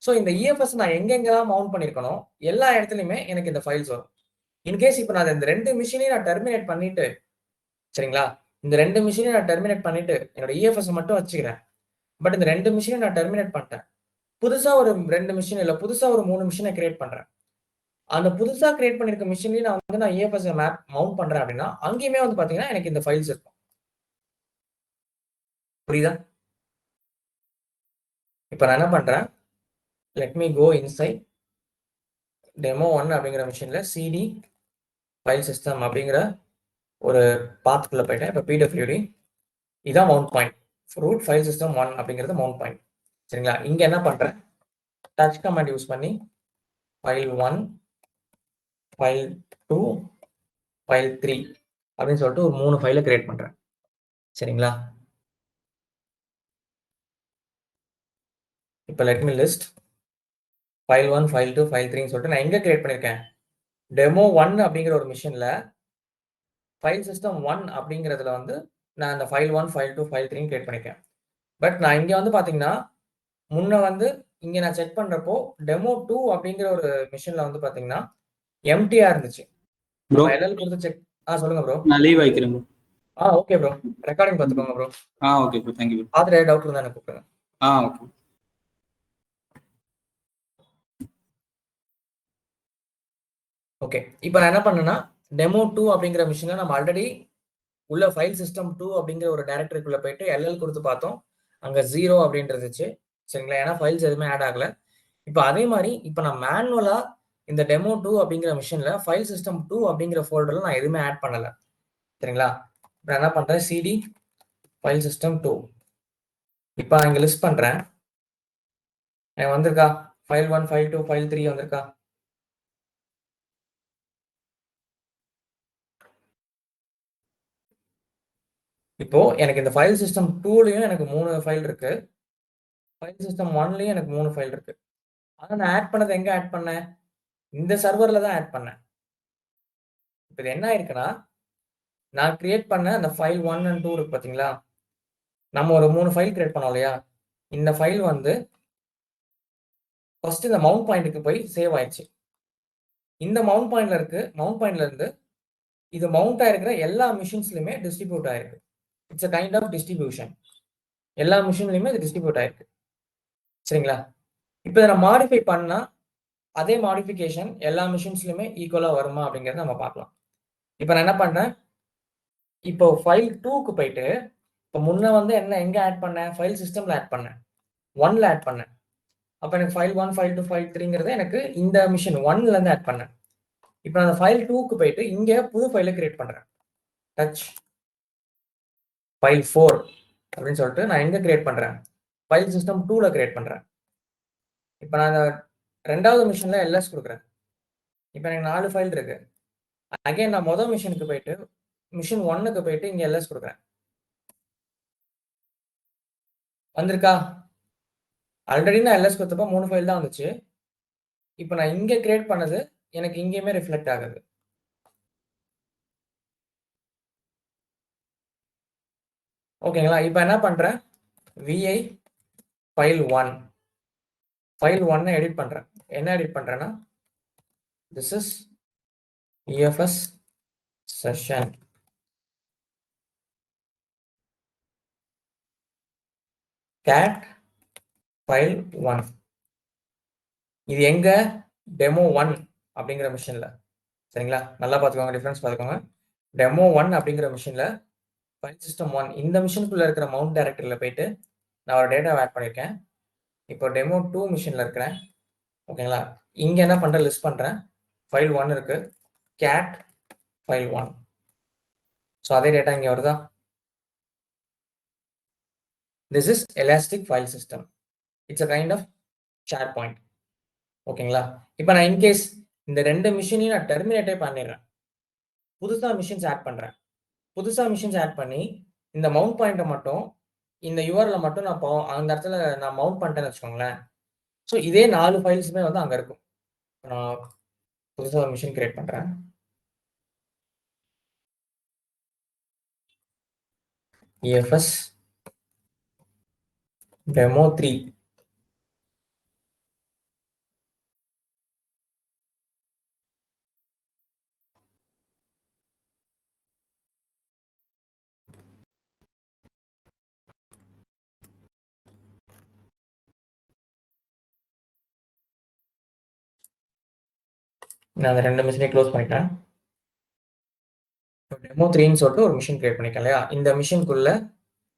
சோ இந்த EFS நான் எங்கெங்கலாம் மவுண்ட் பண்ணியிருக்கனோ, எல்லா இடத்துலயுமே எனக்கு இந்த ஃபைல்ஸ் வரும். இன்கேஸ் இப்ப நான் இந்த 2 மிஷினையும் நான் டெர்மினேட் பண்ணிட்டு, சரிங்களா? இந்த 2 மிஷினையும் நான் டெர்மினேட் பண்ணிட்டு, என்னோட EFS மட்டும் வச்சுக்கிறேன். பட் இந்த 2 மிஷினையும் நான் டெர்மினேட் பண்ணிட்டேன். புதுசா ஒரு 2 மிஷின் இல்ல புதுசா ஒரு 3 மிஷினை கிரியேட் பண்றேன். அந்த புதுசா கிரியேட் பண்ணிருக்க மிஷின்லயும் நான் EFS மவுண்ட் பண்றேன் அப்படின்னா, அங்கேயுமே வந்து பாத்தீங்கன்னா எனக்கு இந்த ஃபைல்ஸ் இருக்கும். புரியுதா? இப்ப நான் என்ன பண்றேன்? Let me go inside demo 1 அப்படிங்கிற மிஷின்ல சிடி ஃபைல் சிஸ்டம் அப்படிங்கிற ஒரு பாத்துக்குள்ள போயிட்டேன். இப்ப PWD இதான் mount point. Root file system 1 அப்படிங்கிறது மவுண்ட் பாயிண்ட். சரிங்களா? இங்க என்ன பண்றேன்? டச் கமாண்ட் யூஸ் பண்ணி ஃபைல் 1, ஃபைல் 2, ஃபைல் 3 அப்படின்னு சொல்லிட்டு ஒரு 3 ஃபைலை கிரியேட் பண்றேன். சரிங்களா? இப்ப let me list file 1, file 2, file 3ன்னு சொல்லிட்டு நான் எங்க கிரியேட் பண்ணிருக்கேன்? டெமோ 1 அப்படிங்கிற ஒரு மிஷின்ல ஃபைல் சிஸ்டம் 1 அப்படிங்கிறதுல வந்து நான் அந்த ஃபைல் 1, ஃபைல் 2, ஃபைல் 3 கிரியேட் பண்ணிருக்கேன். பட் நான் இங்க வந்து பாத்தீங்கன்னா, முன்ன வந்து இங்க நான் செக் பண்றப்போ டெமோ 2 அப்படிங்கிற ஒரு மிஷின்ல வந்து பாத்தீங்கன்னா எம்டியா இருந்துச்சு. ப்ரோ LL கொடுத்து செக் சொல்லுங்க ப்ரோ. நான் லீவ் ஆயிக்கிறேன் ப்ரோ. Okay bro. ரெக்கார்டிங் பாத்துக்கோங்க bro. Okay bro. Thank you. பாத்துட்டு டவுட் இருந்தா எனக்கு கூப்பிடுங்க. ஓகே. ஓகே. இப்போ நான் என்ன பண்ணேன்னா, டெமோ 2 அப்படிங்கிற மிஷின்ல நம்ம ஆல்ரெடி உள்ள ஃபைல் சிஸ்டம் 2 அப்படிங்கிற ஒரு டைரக்டரிக்குள்ள போயிட்டு LL கொடுத்து பார்த்தோம். அங்க 0 அப்படின்னு இருந்துச்சு. சரிங்களா? ஏன்னா ஃபைல்ஸ் எதுவுமே ஆட் ஆகல. இப்போ அதே மாதிரி இப்போ நான் மேனுவலா இந்த டெமோ 2 அப்படிங்கிற மிஷின்ல ஃபைல் சிஸ்டம் 2 அப்படிங்கிற ஃபோல்டர்ல நான் எதுவுமே ஆட் பண்ணல. சரிங்களா? இப்போ என்ன பண்றேன்? CD file system 2. இப்போ நான் இங்க லிஸ்ட் பண்றேன். எனக்கு வந்திருக்கா? ஃபைல் 1, ஃபைல் 2, ஃபைல் 3 வந்திருக்கா? இப்போ எனக்கு இந்த ஃபைல் சிஸ்டம் 2லயும் எனக்கு 3 ஃபைல் இருக்கு. ஃபைல் சிஸ்டம் 1லயும் எனக்கு 3 ஃபைல் இருக்கு. ஆனா நான் ஆட் பண்ணது எங்க ஆட் பண்ணேன்? இந்த சர்வர்ல தான் ஆட் பண்ணேன். இப்போ இது என்ன ஆயிருக்குன்னா, நான் கிரியேட் பண்ண அந்த ஃபைல் 1 அண்ட் 2 இருக்கு பாத்தீங்களா? நம்ம ஒரு 3 ஃபைல் கிரியேட் பண்ணோம் இல்லையா? இந்த ஃபைல் வந்து ஃபர்ஸ்ட் இந்த மவுண்ட் பாயிண்ட்க்கு போய் சேவ் ஆயிடுச்சு. இந்த மவுண்ட் பாயிண்ட்ல இருந்து இது மவுண்ட் ஆயிருக்கிற எல்லா மிஷின்ஸ்லயுமே டிஸ்ட்ரிபியூட் ஆயிருக்கு. It's a kind of distribution. எல்லா மிஷின்லயுமே இது டிஸ்ட்ரிபியூட் ஆயிருக்கு. சரிங்களா? இப்போ இதை நான் மாடிஃபை பண்ணா அதே மாடிஃபிகேஷன் எல்லா மிஷின்ஸ்லயுமே ஈக்குவலா வருமா அப்படிங்கறத நம்ம பார்க்கலாம். இப்போ நான் என்ன பண்றேன்? இப்போ ஃபைல் 2க்கு போயிட்டு இப்போ முன்ன வந்து எங்க ஆட் பண்ணேன்? ஃபைல் சிஸ்டம்ல ஆட் பண்ணேன். 1ல ஆட் பண்ணேன். அப்ப எனக்கு ஃபைல் 1, ஃபைல் 2, ஃபைல் 3ங்கிறத எனக்கு இந்த மிஷின் 1ல இருந்து ஆட் பண்ணேன். இப்ப நான் அந்த ஃபைல் 2க்கு போயிட்டு இங்க புது ஃபைல கிரியேட் பண்றேன். டச் ஃபைல் 4 அப்படின்னு சொல்லிட்டு நான் எங்க கிரியேட் பண்றேன்? ஃபைல் சிஸ்டம் 2ல கிரியேட் பண்றேன். இப்ப நான் அந்த 2வது மிஷின்ல எல்எஸ் குடுக்குறேன். இப்ப எனக்கு 4 ஃபைல் இருக்கு. அகைன் நான் மொத மிஷினுக்கு போயிட்டு மிஷின் 1க்கு போயிட்டு இங்க எல்எஸ் குடுக்குறேன். வந்திருக்கா? ஆல்ரெடி நான் எல்எஸ் குடுத்தப்ப 3 ஃபைல் தான் வந்துச்சு. இப்ப நான் இங்க கிரியேட் பண்ணது எனக்கு இங்கேயுமே ரிஃப்ளெக்ட் ஆகுது. ஓகேங்களா? இப்ப என்ன பண்றேன்? vi ஃபைல் 1 ஃபைல் 1 எடிட் பண்றேன். என்ன எடிட் பண்றேன்னா, this is EFS session cat file 1. இது எங்க? டெமோ 1 அப்படிங்கிற மிஷின்ல. சரிங்களா? நல்லா பார்த்துக்கோங்க, டிஃபரன்ஸ் பார்த்துக்கோங்க. டெமோ 1 அப்படிங்கிற மிஷின்ல ஃபைல் சிஸ்டம் 1 இந்த மிஷினுக்குள்ள இருக்கிற மவுண்ட் டைரக்டரியில போயிட்டு நான் ஒரு டேட்டாவை ஆட் பண்ணியிருக்கேன். இப்போ டெமோ 2 மிஷின்ல இருக்கிறேன். ஓகேங்களா? இங்க என்ன பண்றேன்? லிஸ்ட் பண்றேன். ஃபைல் 1 இருக்கு. cat file 1. ஸோ அதே டேட்டா இங்க வருதா? This is elastic file system. It's a kind of SharePoint. ஓகேங்களா? இப்போ நான் இன்கேஸ் இந்த 2 மிஷினையும் நான் டெர்மினேட்டே பண்ணிடுறேன். புதுசா மிஷின்ஸ் ஆட் பண்றேன். புதுசா மிஷின்ஸ் ஆட் பண்ணி இந்த மவுண்ட் பாயிண்ட்டை மட்டும் இந்த URL மட்டும் நான் அந்த இடத்துல நான் மவுண்ட் பண்ணிட்டேன்னு வச்சுக்கோங்களேன். ஸோ இதே 4 ஃபைல்ஸுமே வந்து அங்க இருக்கும். நான் புதுசா ஒரு மிஷின் கிரியேட் பண்றேன். EFS demo 3. நான் அந்த 2 மிஷினையும் க்ளோஸ் பண்ணிட்டேன். டெமோ 3ன்னு சொல்லிட்டு ஒரு மிஷின் கிரியேட் பண்ணிருக்கேன் இல்லையா? இந்த மிஷினுக்குள்ள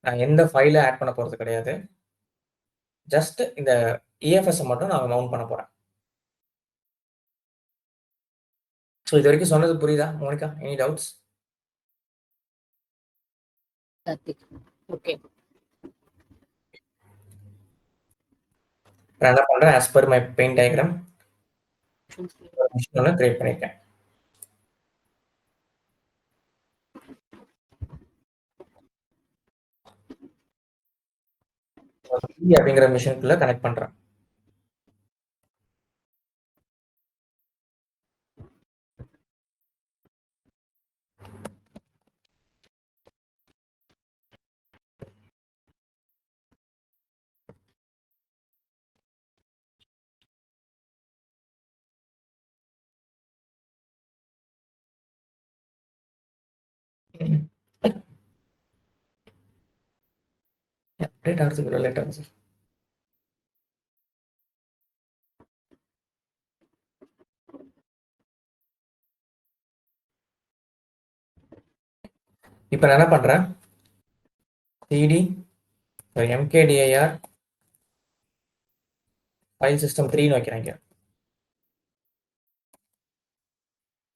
நான் எந்த ஃபைலை ஆட் பண்ண போறது கிடையாது. ஜஸ்ட் இந்த EFS மட்டும் நான் மவுண்ட் பண்ண போறேன். ஸோ இது வரைக்கும் சொன்னது புரியுதா மோனிகா? Any doubts? ஓகே. நான் என்ன பண்றேன்? as per my paint diagram machine ஒன்று கிரியேட் பண்ணிருக்கேன். அப்படிங்கிற மிஷினுக்குள்ள கனெக்ட் பண்றேன். லேட் ஆகுது, லேட் ஆகுது. இப்போ நான் என்ன பண்றேன்? cd mkdir ஃபைல் சிஸ்டம் 3ன்னு வைக்கிறேன். இங்க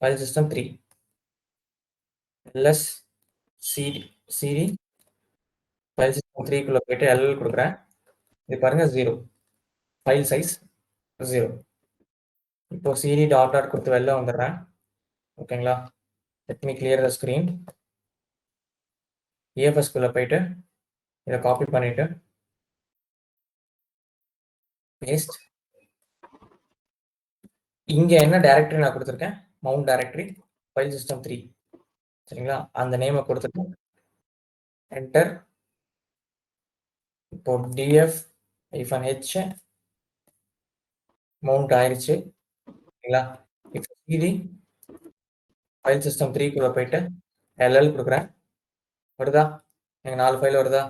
file system 3 ls cd file system 3க்குள்ள போயிட்டு ll கொடுக்குறேன். இது பாருங்க 0 ஃபைல் சைஸ் 0. இப்போ cd டாட் டாட் கொடுத்து வெளில வந்துடுறேன். ஓகேங்களா? let me clear the screen. EFS குள்ள போயிட்டு இதை காப்பி பண்ணிட்டு பேஸ்ட். இங்க என்ன டைரக்டரி நான் கொடுத்துருக்கேன்? Mount directory file system 3. சரிங்களா? அந்த நேமை கொடுத்துட்டு என்டர். இப்போ df-h மவுண்ட் ஆயிருச்சு. சரிங்களா? இப்போ cd ஃபைல் சிஸ்டம் 3க்குள்ள போயிட்டு ll கொடுக்குறேன். வருதா? எனக்கு 4 ஃபைல் வருதா?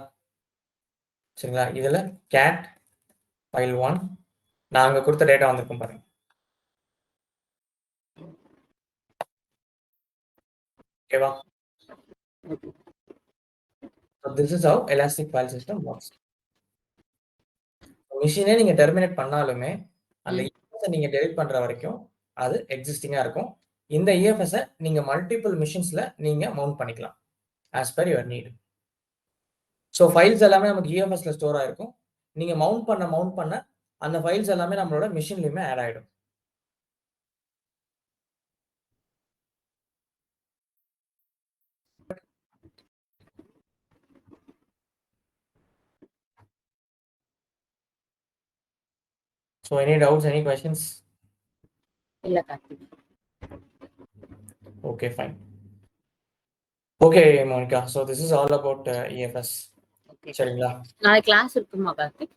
சரிங்களா? இதுல cat ஃபைல் 1 நான் அங்க கொடுத்த டேட்டா வந்திருக்கும் பாருங்க. ஓகேவா? So this is how elastic file system works. மிஷினே நீங்க டெர்மினேட் பண்ணாலுமே அந்த ம். EFS நீங்க டெலிட் பண்ற வரைக்கும் அது எக்ஸிஸ்டிங்கா இருக்கும். இந்த EFS நீங்க மல்டிபிள் மிஷின்ஸ்ல நீங்க மவுண்ட் பண்ணிக்கலாம் as per your need. So files எல்லாமே நமக்கு EFSல ஸ்டோர் ஆயிருக்கும். நீங்க மவுண்ட் பண்ண அந்த ஃபைல்ஸ் எல்லாமே நம்மளோட மிஷின்லயுமே ஆட் ஆயிடும். So any doubts, any questions? இல்ல Karthik. Okay, fine. Okay, Monica. So this is all about EFS. Okay. சரிங்களா? நாளைக்கு கிளாஸ் இருக்குமா கார்த்திக்?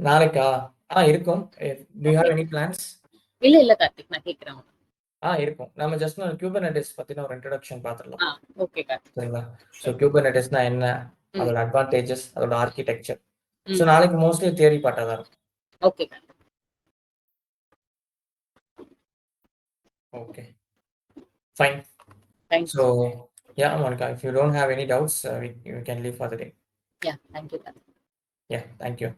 நாளைக்கா? இருக்கும். Do you have any plans? இல்ல கார்த்திக், நான் கேக்குறேன். இருக்கும். நம்ம ஜஸ்ட் ஒரு Kubernetes பத்தின ஒரு இன்ட்ரோடக்ஷன் பார்த்துடலாம். ஓகே கார்த்திக். சரிங்களா? ஸோ Kubernetes-னா என்ன? அதோட அட்வான்டேஜஸ், அதோட ஆர்கிடெக்சர். ஸோ நாளைக்கு மோஸ்ட்லி தியரி பார்ட்டா தான் இருக்கும். Okay Karthik. Okay. Fine. Thank you. So yeah, Monica, if you don't have any doubts, we can leave for the day. Yeah, thank you. Yeah, thank you.